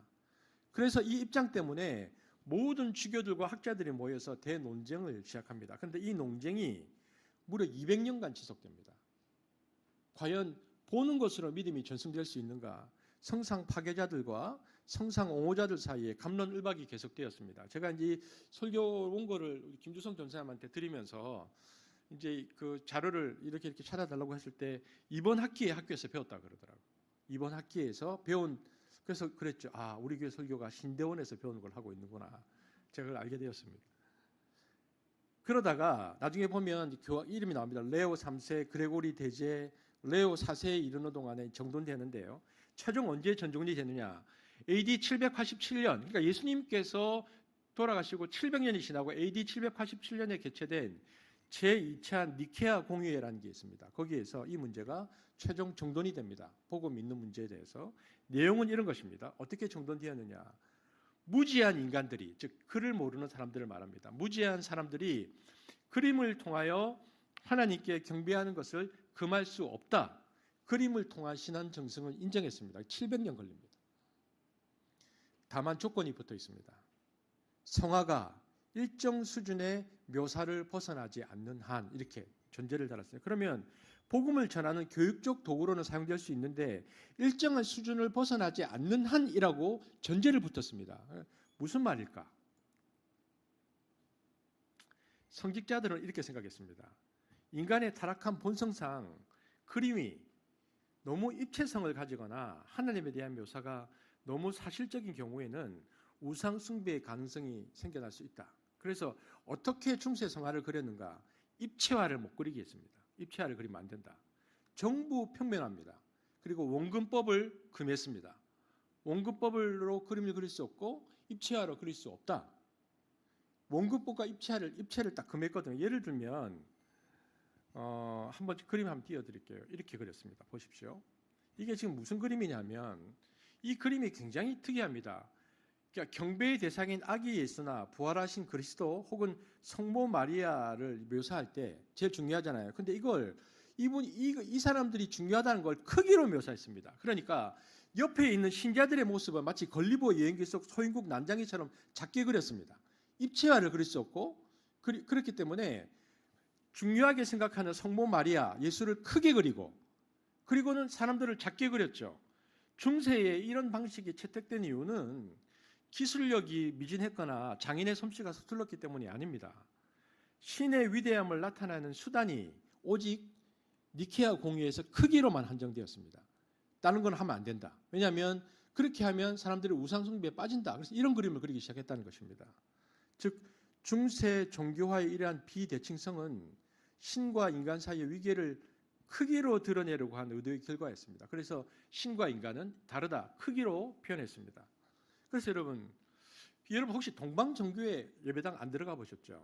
그래서 이 입장 때문에 모든 주교들과 학자들이 모여서 대논쟁을 시작합니다. 그런데 이 논쟁이 무려 200년간 지속됩니다. 과연 보는 것으로 믿음이 전승될 수 있는가? 성상 파괴자들과 성상 옹호자들 사이에 갑론을박이 계속되었습니다. 제가 이제 설교 원고를 김주성 전사님한테 드리면서 이제 그 자료를 이렇게 찾아달라고 했을 때 이번 학기에 학교에서 배웠다 그러더라고요. 이번 학기에서 배운, 그래서 그랬죠. 아, 우리 교회 설교가 신대원에서 배우는 걸 하고 있는구나. 제가 그걸 알게 되었습니다. 그러다가 나중에 보면 교황 이름이 나옵니다. 레오 3세, 그레고리 대제, 레오 4세에 이르는 동안에 정돈되는데요. 최종 언제 전종이 되느냐? AD 787년, 그러니까 예수님께서 돌아가시고 700년이 지나고 AD 787년에 개최된 제2차 니케아 공의회라는 게 있습니다. 거기에서 이 문제가 최종 정돈이 됩니다. 복음 믿는 문제에 대해서. 내용은 이런 것입니다. 어떻게 정돈되었느냐? 무지한 인간들이, 즉 글을 모르는 사람들을 말합니다. 무지한 사람들이 그림을 통하여 하나님께 경배하는 것을 금할 수 없다. 그림을 통한 신앙 정승을 인정했습니다. 700년 걸립니다. 다만 조건이 붙어 있습니다. 성화가 일정 수준의 묘사를 벗어나지 않는 한, 이렇게 전제를 달았어요. 그러면 복음을 전하는 교육적 도구로는 사용될 수 있는데 일정한 수준을 벗어나지 않는 한이라고 전제를 붙였습니다. 무슨 말일까? 성직자들은 이렇게 생각했습니다. 인간의 타락한 본성상 그림이 너무 입체성을 가지거나 하나님에 대한 묘사가 너무 사실적인 경우에는 우상 숭배의 가능성이 생겨날 수 있다. 그래서 어떻게 중세 성화를 그렸는가? 입체화를 못 그리게 했습니다. 입체화를 그리면 안 된다. 전부 평면합니다. 그리고 원근법을 금했습니다. 원근법으로 그림을 그릴 수 없고 입체화로 그릴 수 없다. 원근법과 입체를 딱 금했거든요. 예를 들면 한번 그림 한번 띄워드릴게요. 이렇게 그렸습니다. 보십시오. 이게 지금 무슨 그림이냐면 이 그림이 굉장히 특이합니다. 그러니까 경배의 대상인 아기 예수나 부활하신 그리스도 혹은 성모 마리아를 묘사할 때 제일 중요하잖아요. 근데 이걸 이 사람들이 중요하다는 걸 크기로 묘사했습니다. 그러니까 옆에 있는 신자들의 모습은 마치 걸리버 여행기 속 소인국 난장이처럼 작게 그렸습니다. 입체화를 그릴 수 없고 그렇기 때문에 중요하게 생각하는 성모 마리아 예수를 크게 그리고는 사람들을 작게 그렸죠. 중세에 이런 방식이 채택된 이유는 기술력이 미진했거나 장인의 솜씨가 서툴렀기 때문이 아닙니다. 신의 위대함을 나타내는 수단이 오직 니케아 공의회에서 크기로만 한정되었습니다. 다른 건 하면 안 된다. 왜냐하면 그렇게 하면 사람들이 우상 숭배에 빠진다. 그래서 이런 그림을 그리기 시작했다는 것입니다. 즉 중세 종교화의 이러한 비대칭성은 신과 인간 사이의 위계를 크기로 드러내려고 한 의도의 결과였습니다. 그래서 신과 인간은 다르다. 크기로 표현했습니다. 그래서 여러분 혹시 동방정교회 예배당 안 들어가 보셨죠?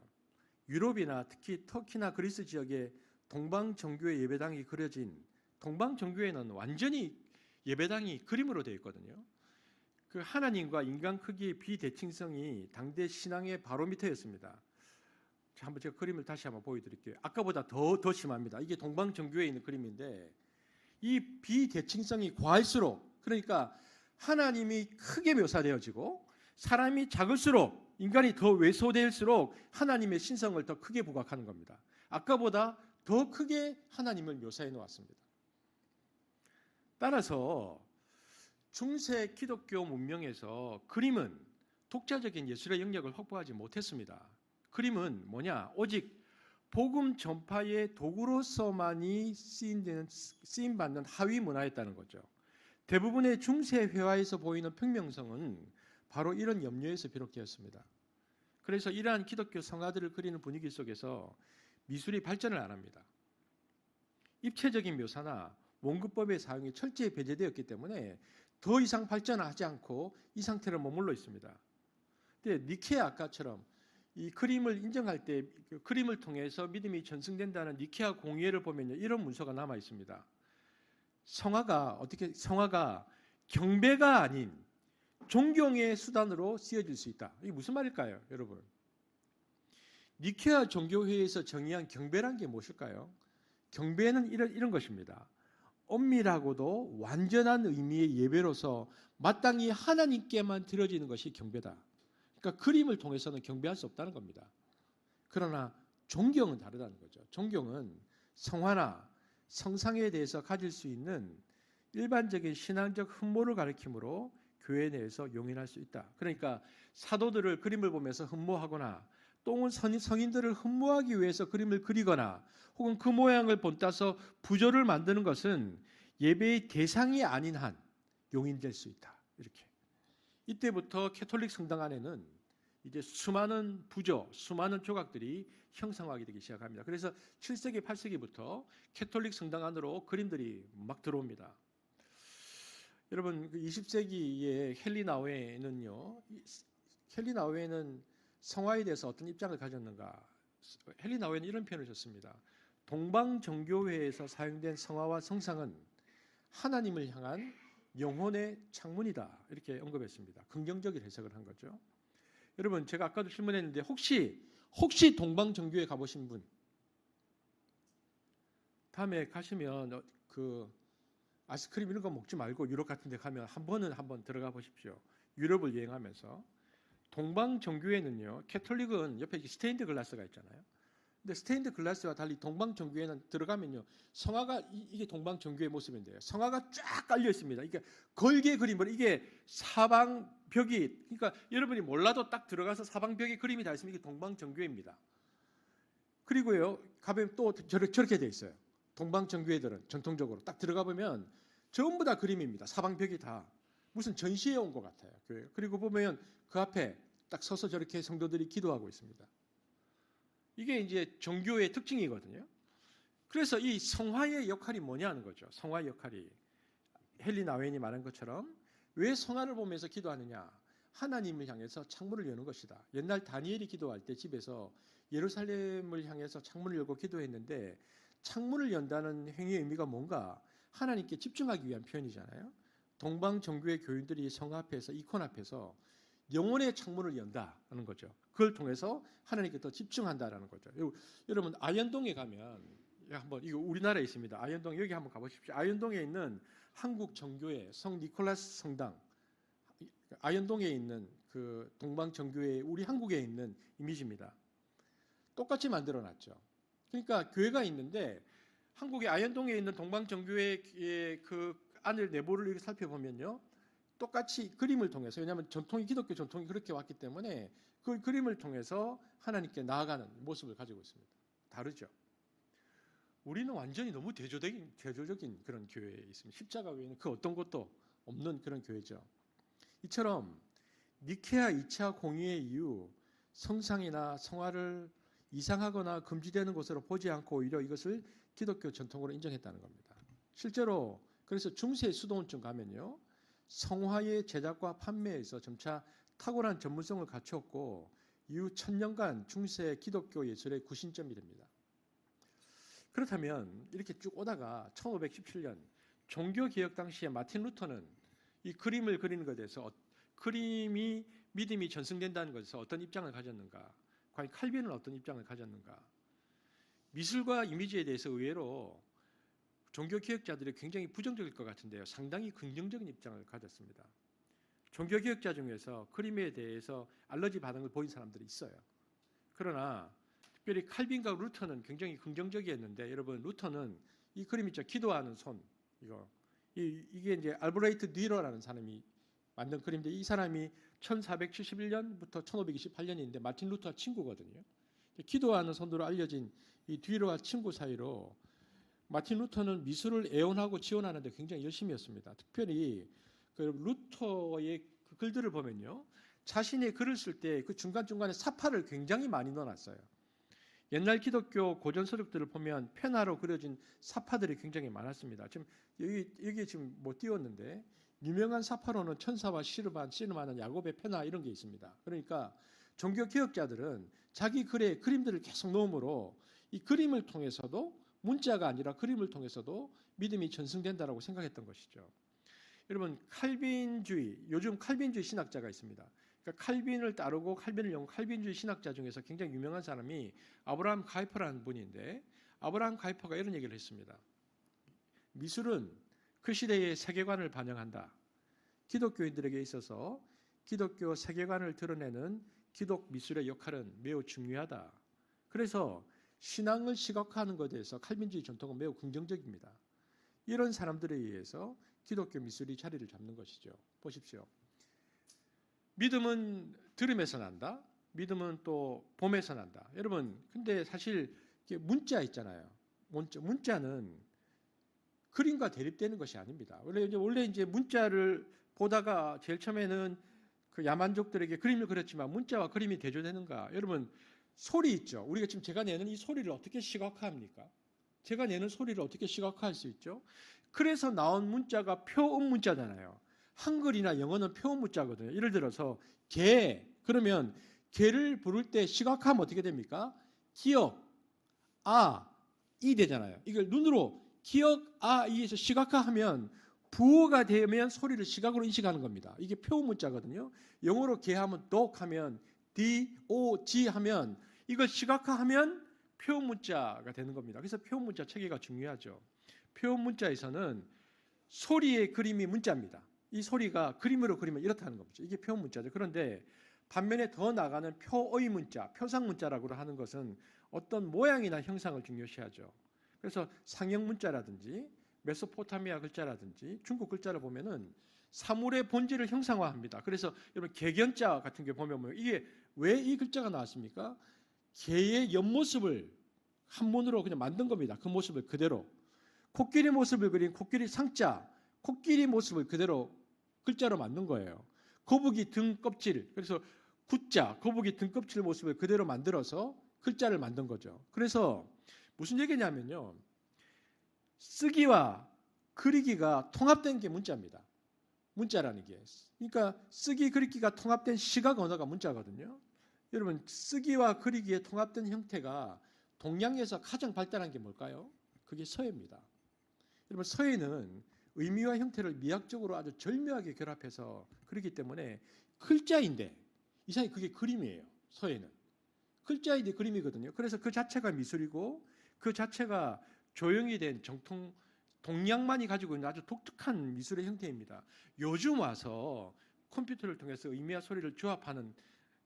유럽이나 특히 터키나 그리스 지역에 동방정교회 예배당이 그려진 동방정교회는 완전히 예배당이 그림으로 되어 있거든요. 그 하나님과 인간 크기의 비대칭성이 당대 신앙의 바로미터였습니다. 자, 한번 제가 그림을 다시 한번 보여드릴게요. 아까보다 더 심합니다. 이게 동방정교회에 있는 그림인데 이 비대칭성이 과할수록, 그러니까 하나님이 크게 묘사되어지고 사람이 작을수록, 인간이 더 왜소될수록 하나님의 신성을 더 크게 부각하는 겁니다. 아까보다 더 크게 하나님을 묘사해 놓았습니다. 따라서 중세 기독교 문명에서 그림은 독자적인 예술의 영역을 확보하지 못했습니다. 그림은 뭐냐? 오직 복음 전파의 도구로서만이 쓰임받는 하위 문화였다는 거죠. 대부분의 중세 회화에서 보이는 평명성은 바로 이런 염려에서 비롯되었습니다. 그래서 이러한 기독교 성화들을 그리는 분위기 속에서 미술이 발전을 안 합니다. 입체적인 묘사나 원근법의 사용이 철저히 배제되었기 때문에 더 이상 발전하지 않고 이 상태로 머물러 있습니다. 근데 니케아 아까처럼 이 그림을 인정할 때 그림을 통해서 믿음이 전승된다는 니케아 공의회를 보면요, 이런 문서가 남아 있습니다. 성화가 경배가 아닌 존경의 수단으로 쓰여질 수 있다. 이게 무슨 말일까요, 여러분? 니케아 종교회의에서 정의한 경배란 게 무엇일까요? 경배는 이런 것입니다. 엄밀하고도 완전한 의미의 예배로서 마땅히 하나님께만 드려지는 것이 경배다. 그러니까 그림을 통해서는 경배할 수 없다는 겁니다. 그러나 존경은 다르다는 거죠. 존경은 성화나 성상에 대해서 가질 수 있는 일반적인 신앙적 흠모를 가리키므로 교회 내에서 용인할 수 있다. 그러니까 사도들을 그림을 보면서 흠모하거나 또는 성인들을 흠모하기 위해서 그림을 그리거나 혹은 그 모양을 본따서 부조를 만드는 것은 예배의 대상이 아닌 한 용인될 수 있다. 이렇게. 이때부터 캐톨릭 성당 안에는 이제 수많은 부조, 수많은 조각들이 형상화하게 되기 시작합니다. 그래서 7세기, 8세기부터 캐톨릭 성당 안으로 그림들이 막 들어옵니다. 여러분, 20세기의 헨리 나우에는요, 헨리 나우에는 성화에 대해서 어떤 입장을 가졌는가? 헨리 나우에는 이런 표현을 썼습니다. 동방정교회에서 사용된 성화와 성상은 하나님을 향한 영혼의 창문이다. 이렇게 언급했습니다. 긍정적인 해석을 한 거죠. 여러분, 제가 아까도 질문했는데 혹시 동방정교회 가보신 분? 다음에 가시면 그 아이스크림 이런 거 먹지 말고 유럽 같은 데 가면 한번 들어가 보십시오. 유럽을 여행하면서. 동방정교회는요, 캐톨릭은 옆에 스테인드 글라스가 있잖아요. 근데 스테인드 글라스와 달리 동방정교회는 들어가면요, 성화가 이게 동방정교회 모습인데요. 성화가 쫙 깔려 있습니다. 이게 걸개 그림으로 이게 사방 벽이, 그러니까 여러분이 몰라도 딱 들어가서 사방 벽에 그림이 다 있으면 이게 동방정교회입니다. 그리고요, 가면 또 저렇게 돼 있어요. 동방정교회들은 전통적으로 딱 들어가 보면 전부 다 그림입니다. 사방 벽이 다 무슨 전시회 온 것 같아요. 그리고 보면 그 앞에 딱 서서 저렇게 성도들이 기도하고 있습니다. 이게 이제 종교의 특징이거든요. 그래서 이 성화의 역할이 뭐냐는 거죠. 성화의 역할이 헨리 나우엔이 말한 것처럼 왜 성화를 보면서 기도하느냐? 하나님을 향해서 창문을 여는 것이다. 옛날 다니엘이 기도할 때 집에서 예루살렘을 향해서 창문을 열고 기도했는데 창문을 연다는 행위의 의미가 뭔가? 하나님께 집중하기 위한 표현이잖아요. 동방 정교회 교인들이 성 앞에서 이콘 앞에서 영혼의 창문을 연다는 거죠. 그걸 통해서 하나님께 더 집중한다라는 거죠. 여러분 아현동에 가면 한번 이거 우리나라에 있습니다. 아현동 여기 한번 가보십시오. 아현동에 있는 한국 정교회 성 니콜라스 성당, 아현동에 있는 그 동방 정교회 우리 한국에 있는 이미지입니다. 똑같이 만들어놨죠. 그러니까 교회가 있는데 한국의 아현동에 있는 동방 정교회의 그 안을 내부를 이렇게 살펴보면요. 똑같이 그림을 통해서, 왜냐하면 기독교 전통이 그렇게 왔기 때문에 그 그림을 통해서 하나님께 나아가는 모습을 가지고 있습니다. 다르죠. 우리는 완전히 너무 대조적인 그런 교회에 있습니다. 십자가 외에는 그 어떤 것도 없는 그런 교회죠. 이처럼 니케아 2차 공의회 이후 성상이나 성화를 이상하거나 금지되는 것으로 보지 않고 오히려 이것을 기독교 전통으로 인정했다는 겁니다. 실제로 그래서 중세 수도원쯤 가면요, 성화의 제작과 판매에서 점차 탁월한 전문성을 갖추었고 이후 1000년간 중세 기독교 예술의 구심점이 됩니다. 그렇다면 이렇게 쭉 오다가 1517년 종교개혁 당시에 마틴 루터는 이 그림을 그리는 것에 대해서 그림이 믿음이 전승된다는 것에서 어떤 입장을 가졌는가? 과연 칼빈은 어떤 입장을 가졌는가? 미술과 이미지에 대해서 의외로 종교개혁자들이 굉장히 부정적일 것 같은데요. 상당히 긍정적인 입장을 가졌습니다. 종교개혁자 중에서 그림에 대해서 알러지 반응을 보인 사람들이 있어요. 그러나 특별히 칼빈과 루터는 굉장히 긍정적이었는데, 여러분 루터는 이 그림 있죠. 기도하는 손, 이게 이제 알브레이트 뉘러라는 사람이 만든 그림인데, 이 사람이 1471년부터 1528년인데 마틴 루터 친구거든요. 기도하는 손으로 알려진 이 뉘러와 친구 사이로 마틴 루터는 미술을 애원하고 지원하는데 굉장히 열심히 했습니다. 특별히 그 루터의 그 글들을 보면요, 자신의 글을 쓸 때 그 중간중간에 사파를 굉장히 많이 넣어놨어요. 옛날 기독교 고전 서적들을 보면 페나로 그려진 사파들이 굉장히 많았습니다. 지금 여기 지금 못 띄웠는데 유명한 사파로는 천사와 시르반은 야곱의 페나 이런 게 있습니다. 그러니까 종교 개혁자들은 자기 글에 그림들을 계속 넣음으로 이 그림을 통해서도, 문자가 아니라 그림을 통해서도 믿음이 전승된다라고 생각했던 것이죠. 여러분 칼빈주의, 요즘 칼빈주의 신학자가 있습니다. 그러니까 칼빈을 따르고 칼빈을 연구한 칼빈주의 신학자 중에서 굉장히 유명한 사람이 아브라함 가이퍼라는 분인데, 아브라함 가이퍼가 이런 얘기를 했습니다. 미술은 그 시대의 세계관을 반영한다. 기독교인들에게 있어서 기독교 세계관을 드러내는 기독 미술의 역할은 매우 중요하다. 그래서 신앙을 시각화하는 것에 대해서 칼빈주의 전통은 매우 긍정적입니다. 이런 사람들에 의해서 기독교 미술이 자리를 잡는 것이죠. 보십시오. 믿음은 들음에서 난다. 믿음은 또 봄에서 난다. 여러분, 근데 사실 문자 있잖아요. 문자는 그림과 대립되는 것이 아닙니다. 원래 이제 문자를 보다가 제일 처음에는 그 야만족들에게 그림을 그렸지만 문자와 그림이 대조되는가? 여러분, 소리 있죠. 우리가 지금 제가 내는 이 소리를 어떻게 시각화합니까? 제가 내는 소리를 어떻게 시각화할 수 있죠? 그래서 나온 문자가 표음 문자잖아요. 한글이나 영어는 표음 문자거든요. 예를 들어서 개, 그러면 개를 부를 때 시각화하면 어떻게 됩니까? 기역, 아, 이 되잖아요. 이걸 눈으로 기역, 아, 이에서 시각화하면 부호가 되면 소리를 시각으로 인식하는 겁니다. 이게 표음 문자거든요. 영어로 개하면 dog 하면 D-O-G 하면 이걸 시각화하면 표음 문자가 되는 겁니다. 그래서 표음 문자 체계가 중요하죠. 표음 문자에서는 소리의 그림이 문자입니다. 이 소리가 그림으로 그리면 이렇다는 거죠. 이게 표음 문자죠. 그런데 반면에 더 나가는 표의 문자, 표상 문자라고 하는 것은 어떤 모양이나 형상을 중요시하죠. 그래서 상형 문자라든지 메소포타미아 글자라든지 중국 글자를 보면은 사물의 본질을 형상화합니다. 그래서 여러분 개견자 같은 게 보면 이게 왜 이 글자가 나왔습니까? 개의 옆모습을 한문으로 그냥 만든 겁니다. 그 모습을 그대로. 코끼리 모습을 그린 코끼리 상자, 코끼리 모습을 그대로 글자로 만든 거예요. 거북이 등 껍질, 그래서 구자, 거북이 등 껍질 모습을 그대로 만들어서 글자를 만든 거죠. 그래서 무슨 얘기냐면요. 쓰기와 그리기가 통합된 게 문자입니다. 문자라는 게. 그러니까 쓰기, 그리기가 통합된 시각 언어가 문자거든요. 여러분, 쓰기와 그리기의 통합된 형태가 동양에서 가장 발달한 게 뭘까요? 그게 서예입니다. 여러분, 서예는 의미와 형태를 미학적으로 아주 절묘하게 결합해서 그렇기 때문에 글자인데 이상하게 그게 그림이에요. 서예는. 글자인데 그림이거든요. 그래서 그 자체가 미술이고 그 자체가 조형이 된 정통 동양만이 가지고 있는 아주 독특한 미술의 형태입니다. 요즘 와서 컴퓨터를 통해서 의미와 소리를 조합하는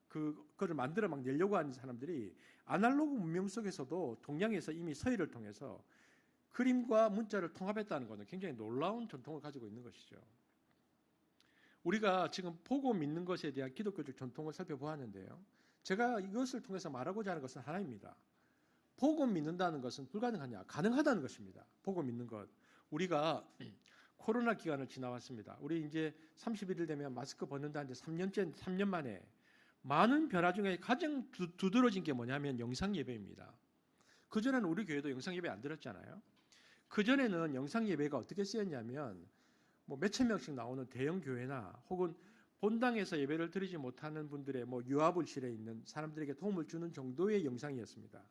그거를 만들어 막 내려고 하는 사람들이 아날로그 문명 속에서도 동양에서 이미 서예를 통해서 그림과 문자를 통합했다는 것은 굉장히 놀라운 전통을 가지고 있는 것이죠. 우리가 지금 보고 믿는 것에 대한 기독교적 전통을 살펴보았는데요. 제가 이것을 통해서 말하고자 하는 것은 하나입니다. 보고 믿는다는 것은 불가능하냐? 가능하다는 것입니다. 보고 믿는 것. 우리가 코로나 기간을 지나왔습니다. 우리 이제 31일 되면 마스크 벗는다 이제 3년 만에 많은 변화 중에 가장 두드러진 게 뭐냐면 영상 예배입니다. 그전에는 우리 교회도 영상 예배 안 드렸잖아요. 그전에는 영상 예배가 어떻게 쓰였냐면 뭐 몇천 명씩 나오는 대형 교회나 혹은 본당에서 예배를 드리지 못하는 분들의 뭐 유아불실에 있는 사람들에게 도움을 주는 정도의 영상이었습니다.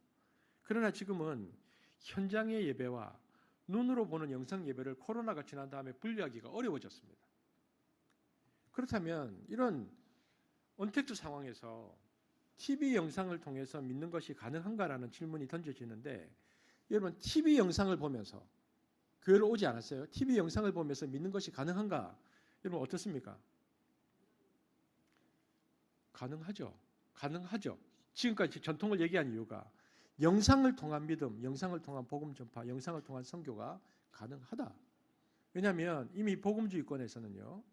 그러나 지금은 현장의 예배와 눈으로 보는 영상 예배를 코로나가 지난 다음에 분리하기가 어려워졌습니다. 그렇다면 이런 언택트 상황에서 TV 영상을 통해서 믿는 것이 가능한가라는 질문이 던져지는데 여러분 TV 영상을 보면서 교회로 오지 않았어요? TV 영상을 보면서 믿는 것이 가능한가? 여러분 어떻습니까? 가능하죠. 가능하죠. 지금까지 전통을 얘기한 이유가 영상을 통한 믿음, 영상을 통한 복음 전파, 영상을 통한 선교가 가능하다. 왜냐하면 이미 복음주의권에서는요.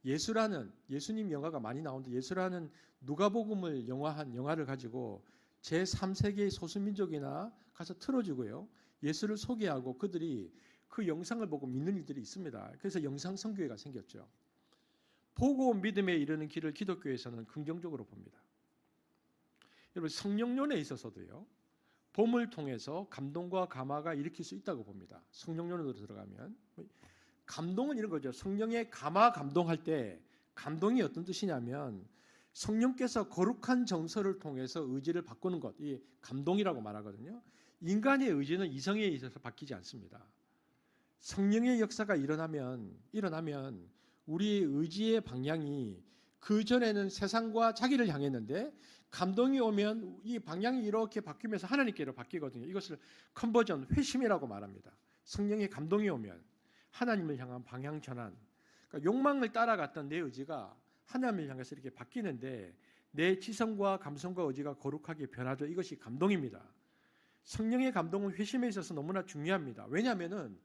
예수님 영화가 많이 나오는데 예수라는 누가복음을 영화한 영화를 가지고 제3세계의 소수민족이나 가서 틀어주고요. 예수를 소개하고 그들이 그 영상을 보고 믿는 일들이 있습니다. 그래서 영상 선교회가 생겼죠. 보고 믿음에 이르는 길을 기독교에서는 긍정적으로 봅니다. 여러분 성령론에 있어서도요. 봄을 통해서 감동과 감화가 일으킬 수 있다고 봅니다. 성령론으로 들어가면 감동은 이런 거죠. 성령의 감화 감동할 때 감동이 어떤 뜻이냐면 성령께서 거룩한 정서를 통해서 의지를 바꾸는 것, 이 감동이라고 말하거든요. 인간의 의지는 이성에 있어서 바뀌지 않습니다. 성령의 역사가 일어나면 우리의 의지의 방향이 그전에는 세상과 자기를 향했는데 감동이 오면 이 방향이 이렇게 바뀌면서 하나님께로 바뀌거든요. 이것을 컨버전, 회심이라고 말합니다. 성령의 감동이 오면 하나님을 향한 방향 전환. 그러니까 욕망을 따라갔던 내 의지가 하나님을 향해서 이렇게 바뀌는데 내 지성과 감성과 의지가 거룩하게 변하죠. 이것이 감동입니다. 성령의 감동은 회심에 있어서 너무나 중요합니다. 왜냐하면은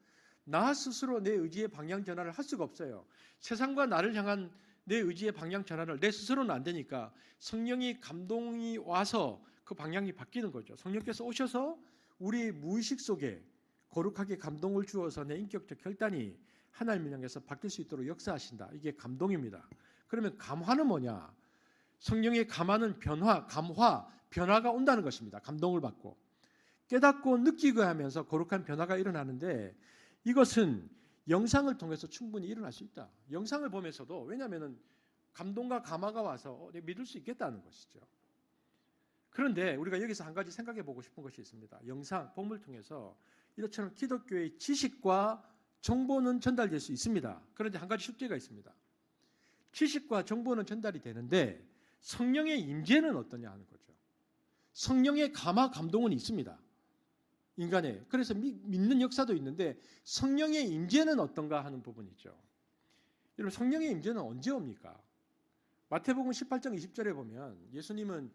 나 스스로 내 의지의 방향 전환을 할 수가 없어요. 세상과 나를 향한 내 의지의 방향 전환을 내 스스로는 안 되니까 성령이 감동이 와서 그 방향이 바뀌는 거죠. 성령께서 오셔서 우리 무의식 속에 거룩하게 감동을 주어서 내 인격적 혈단이 하나님을 향해서 바뀔 수 있도록 역사하신다. 이게 감동입니다. 그러면 감화는 뭐냐? 성령의 감화는 변화, 감화, 변화가 온다는 것입니다. 감동을 받고 깨닫고 느끼고 하면서 거룩한 변화가 일어나는데 이것은 영상을 통해서 충분히 일어날 수 있다. 영상을 보면서도 왜냐하면 감동과 감화가 와서 내가 믿을 수 있겠다는 것이죠. 그런데 우리가 여기서 한 가지 생각해 보고 싶은 것이 있습니다. 영상, 복음을 통해서 이처럼 기독교의 지식과 정보는 전달될 수 있습니다. 그런데 한 가지 숙제가 있습니다. 지식과 정보는 전달이 되는데 성령의 임재는 어떠냐 하는 거죠. 성령의 감화, 감동은 있습니다. 인간의. 그래서 믿는 역사도 있는데 성령의 임재는 어떤가 하는 부분이죠. 여러분 성령의 임재는 언제 옵니까? 마태복음 18장 20절에 보면 예수님은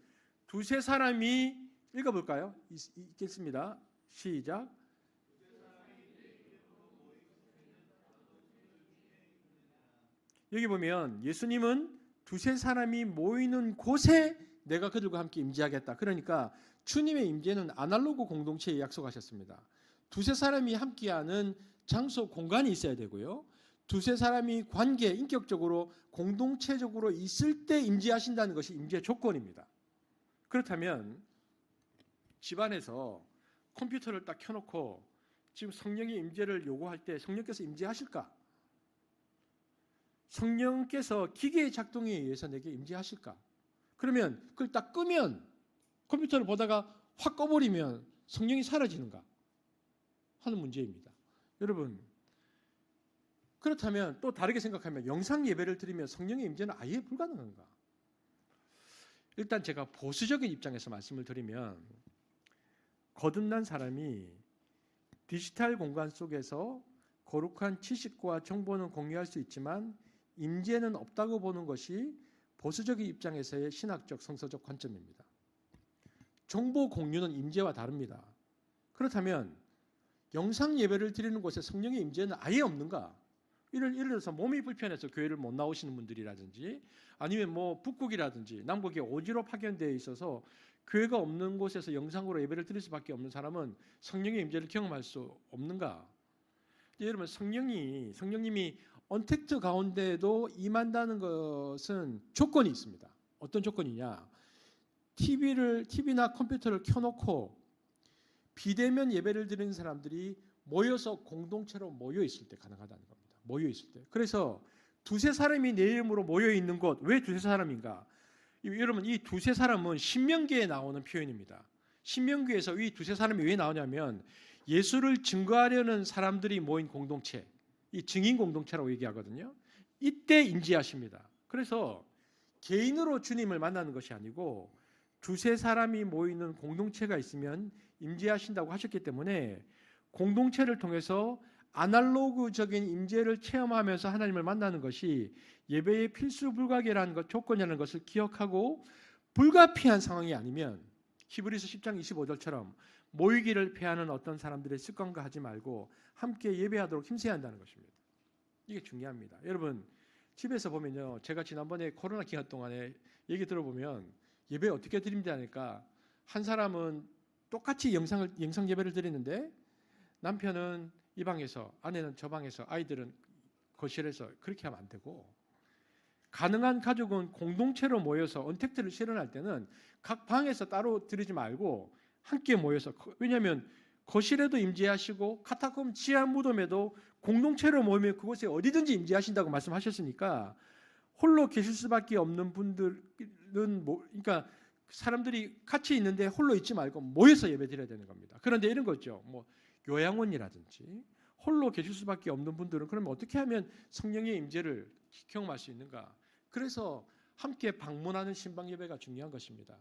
두세 사람이 읽어볼까요? 읽겠습니다. 시작. 여기 보면 예수님은 두세 사람이 모이는 곳에 내가 그들과 함께 임재하겠다. 그러니까 주님의 임재는 아날로그 공동체에 약속하셨습니다. 두세 사람이 함께하는 장소, 공간이 있어야 되고요. 두세 사람이 관계, 인격적으로 공동체적으로 있을 때 임재하신다는 것이 임재 조건입니다. 그렇다면 집안에서 컴퓨터를 딱 켜놓고 지금 성령의 임재를 요구할 때 성령께서 임재하실까? 성령께서 기계의 작동에 의해서 내게 임재하실까? 그러면 그걸 딱 끄면 컴퓨터를 보다가 확 꺼버리면 성령이 사라지는가 하는 문제입니다. 여러분 그렇다면 또 다르게 생각하면 영상 예배를 드리면 성령의 임재는 아예 불가능한가? 일단 제가 보수적인 입장에서 말씀을 드리면 거듭난 사람이 디지털 공간 속에서 거룩한 지식과 정보는 공유할 수 있지만 임재는 없다고 보는 것이 보수적인 입장에서의 신학적 성서적 관점입니다. 정보 공유는 임재와 다릅니다. 그렇다면 영상 예배를 드리는 곳에 성령의 임재는 아예 없는가? 예를 들어서 몸이 불편해서 교회를 못 나오시는 분들이라든지 아니면 뭐 북극이라든지 남극에 오지로 파견되어 있어서 교회가 없는 곳에서 영상으로 예배를 드릴 수밖에 없는 사람은 성령의 임재를 경험할 수 없는가? 여러분 성령님이 언택트 가운데에도 임한다는 것은 조건이 있습니다. 어떤 조건이냐? TV나 컴퓨터를 켜놓고 비대면 예배를 드리는 사람들이 모여서 공동체로 모여 있을 때 가능하다는 겁니다. 모여 있을 때. 그래서 두세 사람이 내 이름으로 모여 있는 곳, 왜 두세 사람인가? 여러분 이 두세 사람은 신명기에 나오는 표현입니다. 신명기에서 이 두세 사람이 왜 나오냐면 예수를 증거하려는 사람들이 모인 공동체, 이 증인 공동체라고 얘기하거든요. 이때 임재하십니다. 그래서 개인으로 주님을 만나는 것이 아니고 두세 사람이 모이는 공동체가 있으면 임재하신다고 하셨기 때문에 공동체를 통해서 아날로그적인 임재를 체험하면서 하나님을 만나는 것이 예배의 필수 불가결한 것, 조건이라는 것을 기억하고 불가피한 상황이 아니면 히브리서 10장 25절처럼 모이기를 피하는 어떤 사람들의 습관과 하지 말고 함께 예배하도록 힘써야 한다는 것입니다. 이게 중요합니다. 여러분 집에서 보면요, 제가 지난번에 코로나 기간 동안에 얘기 들어보면 예배 어떻게 드립니다 하니까 한 사람은 똑같이 영상 예배를 드리는데 남편은 이 방에서, 아내는 저 방에서, 아이들은 거실에서 그렇게 하면 안 되고 가능한 가족은 공동체로 모여서 언택트를 실현할 때는 각 방에서 따로 드리지 말고 함께 모여서, 왜냐하면 거실에도 임재하시고 카타콤 지하 무덤에도 공동체로 모이면 그곳에 어디든지 임재하신다고 말씀하셨으니까 홀로 계실 수밖에 없는 분들은 그러니까 사람들이 같이 있는데 홀로 있지 말고 모여서 예배드려야 되는 겁니다. 그런데 이런 거죠. 뭐 요양원이라든지 홀로 계실 수밖에 없는 분들은 그러면 어떻게 하면 성령의 임재를 경험할 수 있는가? 그래서 함께 방문하는 신방 예배가 중요한 것입니다.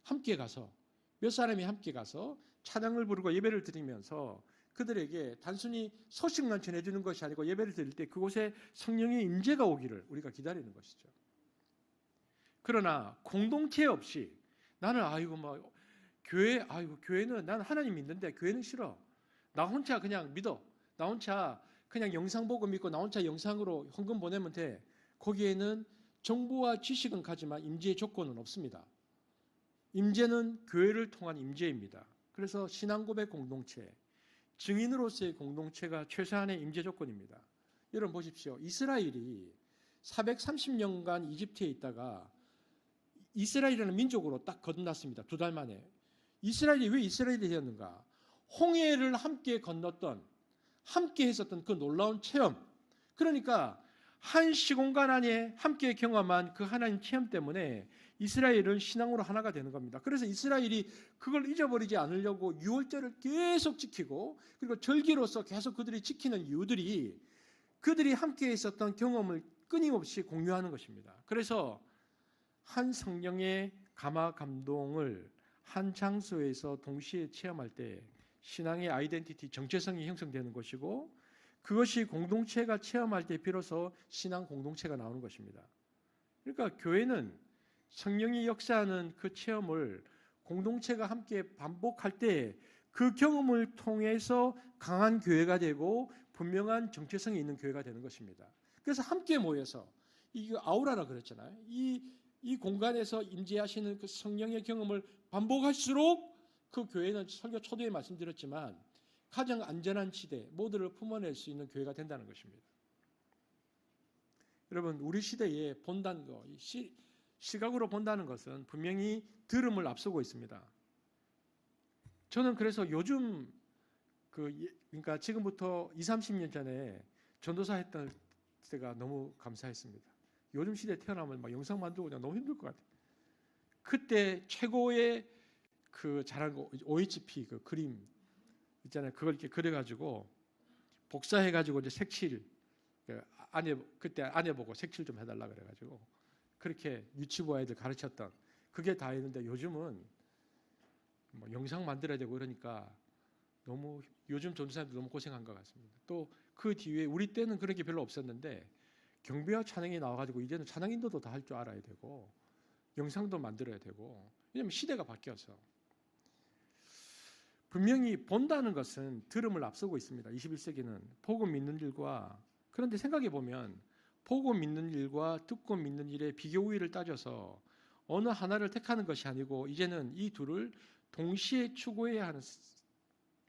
함께 가서 몇 사람이 함께 가서 찬양을 부르고 예배를 드리면서 그들에게 단순히 소식만 전해주는 것이 아니고 예배를 드릴 때 그곳에 성령의 임재가 오기를 우리가 기다리는 것이죠. 그러나 공동체 없이 나는 교회는 난 하나님 믿는데 교회는 싫어. 나 혼자 그냥 믿어. 나 혼자 그냥 영상 보고 믿고 나 혼자 영상으로 헌금 보내면 돼. 거기에는 정보와 지식은 가지만 임재의 조건은 없습니다. 임재는 교회를 통한 임재입니다. 그래서 신앙고백 공동체, 증인으로서의 공동체가 최소한의 임재 조건입니다. 여러분 보십시오. 이스라엘이 430년간 이집트에 있다가 이스라엘이라는 민족으로 딱 거듭났습니다. 2달 만에. 이스라엘이 왜 이스라엘이 되었는가? 홍해를 함께 건넜던, 함께 했었던 그 놀라운 체험. 그러니까 한 시공간 안에 함께 경험한 그 하나님 체험 때문에 이스라엘은 신앙으로 하나가 되는 겁니다. 그래서 이스라엘이 그걸 잊어버리지 않으려고 유월절을 계속 지키고 그리고 절기로서 계속 그들이 지키는 이유들이 그들이 함께 있었던 경험을 끊임없이 공유하는 것입니다. 그래서 한 성령의 감화 감동을 한 장소에서 동시에 체험할 때 신앙의 아이덴티티, 정체성이 형성되는 것이고 그것이 공동체가 체험할 때 비로소 신앙 공동체가 나오는 것입니다. 그러니까 교회는 성령이 역사하는 그 체험을 공동체가 함께 반복할 때 그 경험을 통해서 강한 교회가 되고 분명한 정체성이 있는 교회가 되는 것입니다. 그래서 함께 모여서 이게 아우라라 그랬잖아요. 이 공간에서 임재하시는 그 성령의 경험을 반복할수록 그 교회는 설교 초대에 말씀드렸지만 가장 안전한 지대, 모두를 품어낼 수 있는 교회가 된다는 것입니다. 여러분, 우리 시대에 본다는 거, 시각으로 본다는 것은 분명히 들음을 앞서고 있습니다. 저는 그래서 요즘 그러니까 지금부터 20-30년 전에 전도사 했던 때가 너무 감사했습니다. 요즘 시대에 태어나면 막 영상 만들고 그냥 너무 힘들 것 같아요. 그때 최고의 그 잘한 거 OHP 그 그림 있잖아요. 그걸 이렇게 그려가지고 복사해가지고 이제 색칠 그때 아내 보고 색칠 좀 해달라 그래가지고 그렇게 유치부 아이들 가르쳤던 그게 다 있는데 요즘은 뭐 영상 만들어야 되고 그러니까 너무 요즘 전도사님들 너무 고생한 것 같습니다. 또 그 뒤에 우리 때는 그런 게 별로 없었는데 경배와 찬양이 나와가지고 이제는 찬양 인도도 다 할 줄 알아야 되고 영상도 만들어야 되고 왜냐하면 시대가 바뀌어서 분명히 본다는 것은 들음을 앞서고 있습니다. 21세기는 보고 믿는 일과 그런데 생각해 보면 보고 믿는 일과 듣고 믿는 일의 비교 우위를 따져서 어느 하나를 택하는 것이 아니고 이제는 이 둘을 동시에 추구해야 하는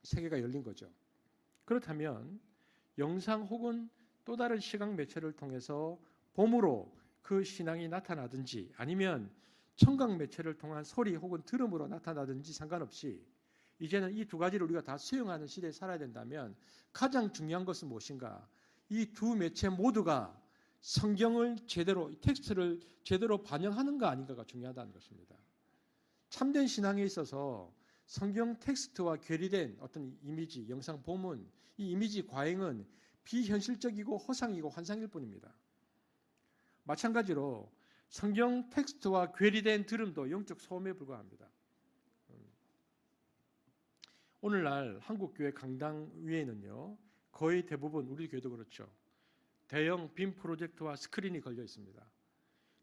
세계가 열린 거죠. 그렇다면 영상 혹은 또 다른 시각 매체를 통해서 봄으로 그 신앙이 나타나든지 아니면 청각 매체를 통한 소리 혹은 들음으로 나타나든지 상관없이 이제는 이 두 가지를 우리가 다 수용하는 시대에 살아야 된다면 가장 중요한 것은 무엇인가? 이 두 매체 모두가 성경을 제대로, 텍스트를 제대로 반영하는가 아닌가가 중요하다는 것입니다. 참된 신앙에 있어서 성경 텍스트와 괴리된 어떤 이미지, 영상 보문, 이 이미지 과잉은 비현실적이고 허상이고 환상일 뿐입니다. 마찬가지로 성경 텍스트와 괴리된 들음도 영적 소음에 불과합니다. 오늘날 한국교회 강당 위에는요, 거의 대부분 우리 교회도 그렇죠. 대형 빔 프로젝터와 스크린이 걸려 있습니다.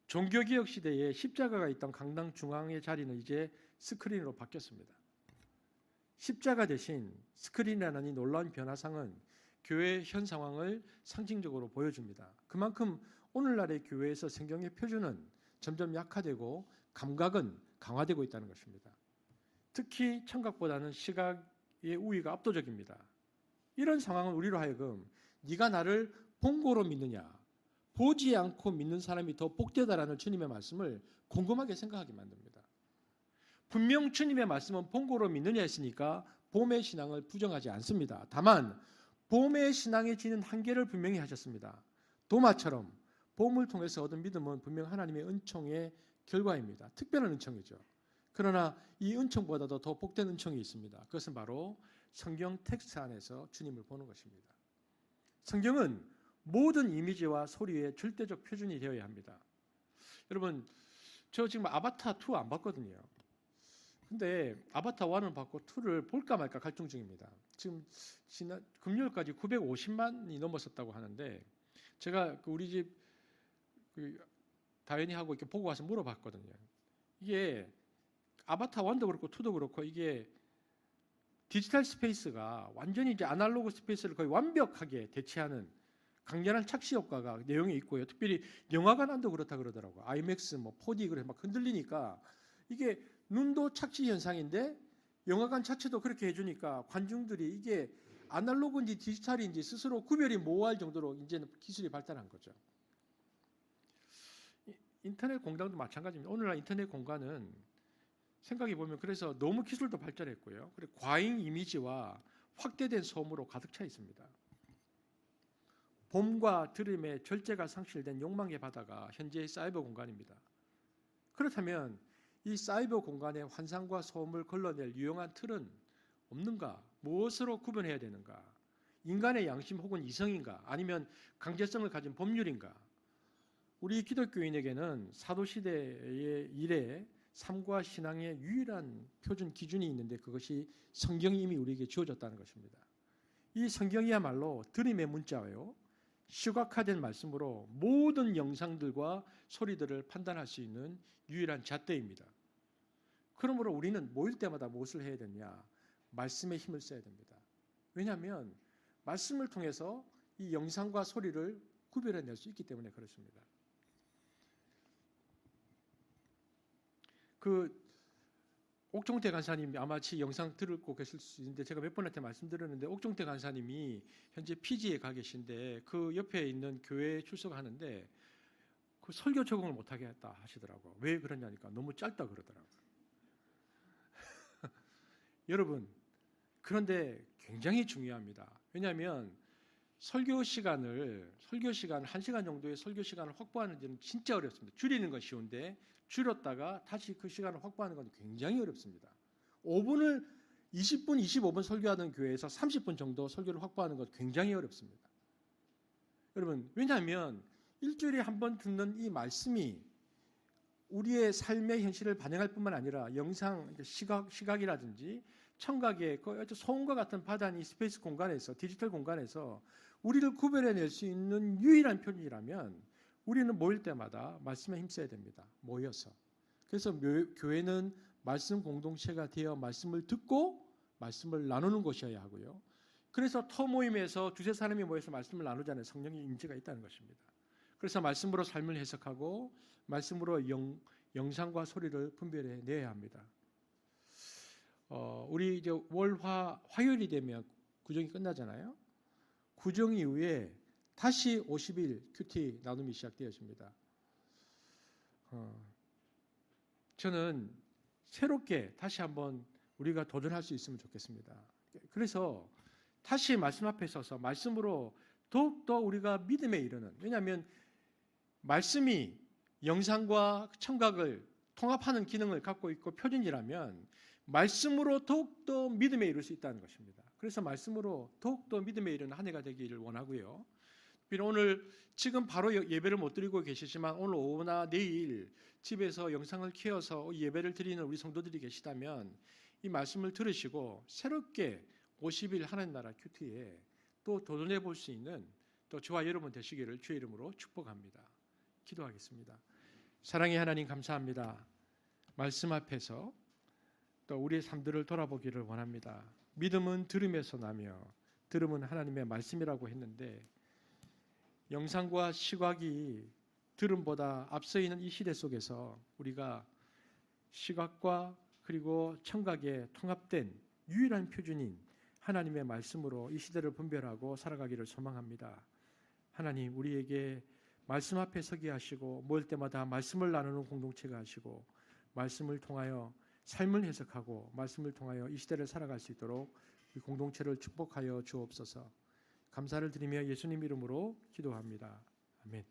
종교개혁 시대에 십자가가 있던 강당 중앙의 자리는 이제 스크린으로 바뀌었습니다. 십자가 대신 스크린이라는 이 놀라운 변화상은 교회의 현 상황을 상징적으로 보여줍니다. 그만큼 오늘날의 교회에서 성경의 표준은 점점 약화되고 감각은 강화되고 있다는 것입니다. 특히 청각보다는 시각의 우위가 압도적입니다. 이런 상황은 우리로 하여금 네가 나를 본고로 믿느냐, 보지 않고 믿는 사람이 더 복되다라는 주님의 말씀을 궁금하게 생각하게 만듭니다. 분명 주님의 말씀은 본고로 믿느냐 했으니까 봄의 신앙을 부정하지 않습니다. 다만 봄의 신앙에 지는 한계를 분명히 하셨습니다. 도마처럼 봄을 통해서 얻은 믿음은 분명 하나님의 은총의 결과입니다. 특별한 은총이죠. 그러나 이 은총보다도 더 복된 은총이 있습니다. 그것은 바로 성경 텍스트 안에서 주님을 보는 것입니다. 성경은 모든 이미지와 소리의 절대적 표준이 되어야 합니다. 여러분, 저 지금 아바타 2 안 봤거든요. 근데 아바타 1을 봤고 2를 볼까 말까 갈등 중입니다. 지금 지난 금요일까지 950만이 넘었었다고 하는데 제가 우리 집 다현이하고 이렇게 보고 와서 물어봤거든요. 이게 아바타 1도 그렇고 2도 그렇고 이게 디지털 스페이스가 완전히 이제 아날로그 스페이스를 거의 완벽하게 대체하는 강렬한 착시 효과가 내용에 있고요. 특별히 영화관 안도 그렇다 그러더라고요. IMAX, 뭐 4D 그래 막 흔들리니까 이게 눈도 착시 현상인데 영화관 자체도 그렇게 해주니까 관중들이 이게 아날로그인지 디지털인지 스스로 구별이 모호할 정도로 이제는 기술이 발달한 거죠. 인터넷 공간도 마찬가지입니다. 오늘날 인터넷 공간은 생각해 보면 그래서 너무 기술도 발달했고요. 그리고 과잉 이미지와 확대된 소음으로 가득 차 있습니다. 봄과 들음의 절제가 상실된 욕망의 바다가 현재의 사이버 공간입니다. 그렇다면 이 사이버 공간의 환상과 소음을 걸러낼 유용한 틀은 없는가? 무엇으로 구분해야 되는가? 인간의 양심 혹은 이성인가? 아니면 강제성을 가진 법률인가? 우리 기독교인에게는 사도시대의 이래 삶과 신앙의 유일한 표준 기준이 있는데 그것이 성경이 이미 우리에게 주어졌다는 것입니다. 이 성경이야말로 들음의 문자예요. 시각화된 말씀으로 모든 영상들과 소리들을 판단할 수 있는 유일한 잣대입니다. 그러므로 우리는 모일 때마다 무엇을 해야 되냐? 말씀에 힘을 써야 됩니다. 왜냐하면 말씀을 통해서 이 영상과 소리를 구별해낼 수 있기 때문에 그렇습니다. 옥종태 간사님 아마 이 영상 듣고 계실 수 있는데 제가 몇 번한테 말씀드렸는데 옥종태 간사님이 현재 피지에 가 계신데 그 옆에 있는 교회에 출석하는데 그 설교 적응을 못하게 했다 하시더라고요. 왜 그러냐니까 너무 짧다 그러더라고요. 여러분 그런데 굉장히 중요합니다. 왜냐하면 설교 시간 1시간 정도의 설교 시간을 확보하는 데는 진짜 어렵습니다. 줄이는 건 쉬운데 줄였다가 다시 그 시간을 확보하는 건 굉장히 어렵습니다. 20분, 25분 설교하던 교회에서 30분 정도 설교를 확보하는 것 굉장히 어렵습니다. 여러분, 왜냐하면 일주일에 한 번 듣는 이 말씀이 우리의 삶의 현실을 반영할 뿐만 아니라 영상, 시각이라든지 청각의 소음과 같은 바다니 스페이스 공간에서 디지털 공간에서 우리를 구별해낼 수 있는 유일한 표준이라면 우리는 모일 때마다 말씀에 힘써야 됩니다. 모여서. 그래서 교회는 말씀 공동체가 되어 말씀을 듣고 말씀을 나누는 곳이어야 하고요. 그래서 터 모임에서 두세 사람이 모여서 말씀을 나누잖아요. 성령의 임재가 있다는 것입니다. 그래서 말씀으로 삶을 해석하고 말씀으로 영상과 소리를 분별해 내야 합니다. 우리 이제 화요일이 되면 구정이 끝나잖아요. 구정 이후에 다시 50일 큐티 나눔이 시작되었습니다. 저는 새롭게 다시 한번 우리가 도전할 수 있으면 좋겠습니다. 그래서 다시 말씀 앞에 서서 말씀으로 더욱더 우리가 믿음에 이르는, 왜냐하면 말씀이 영상과 청각을 통합하는 기능을 갖고 있고 표준이라면 말씀으로 더욱더 믿음에 이룰 수 있다는 것입니다. 그래서 말씀으로 더욱더 믿음에 이르는 한 해가 되기를 원하고요. 오늘 지금 바로 예배를 못 드리고 계시지만 오늘 오후나 내일 집에서 영상을 켜서 예배를 드리는 우리 성도들이 계시다면 이 말씀을 들으시고 새롭게 50일 하나님 나라 큐티에 또 도전해 볼 수 있는 또 저와 여러분 되시기를 주의 이름으로 축복합니다. 기도하겠습니다. 사랑의 하나님 감사합니다. 말씀 앞에서 또 우리의 삶들을 돌아보기를 원합니다. 믿음은 들음에서 나며 들음은 하나님의 말씀이라고 했는데 영상과 시각이 들음보다 앞서 있는 이 시대 속에서 우리가 시각과 그리고 청각에 통합된 유일한 표준인 하나님의 말씀으로 이 시대를 분별하고 살아가기를 소망합니다. 하나님 우리에게 말씀 앞에 서게 하시고 모일 때마다 말씀을 나누는 공동체가 하시고 말씀을 통하여 삶을 해석하고 말씀을 통하여 이 시대를 살아갈 수 있도록 이 공동체를 축복하여 주옵소서. 감사를 드리며 예수님 이름으로 기도합니다. 아멘.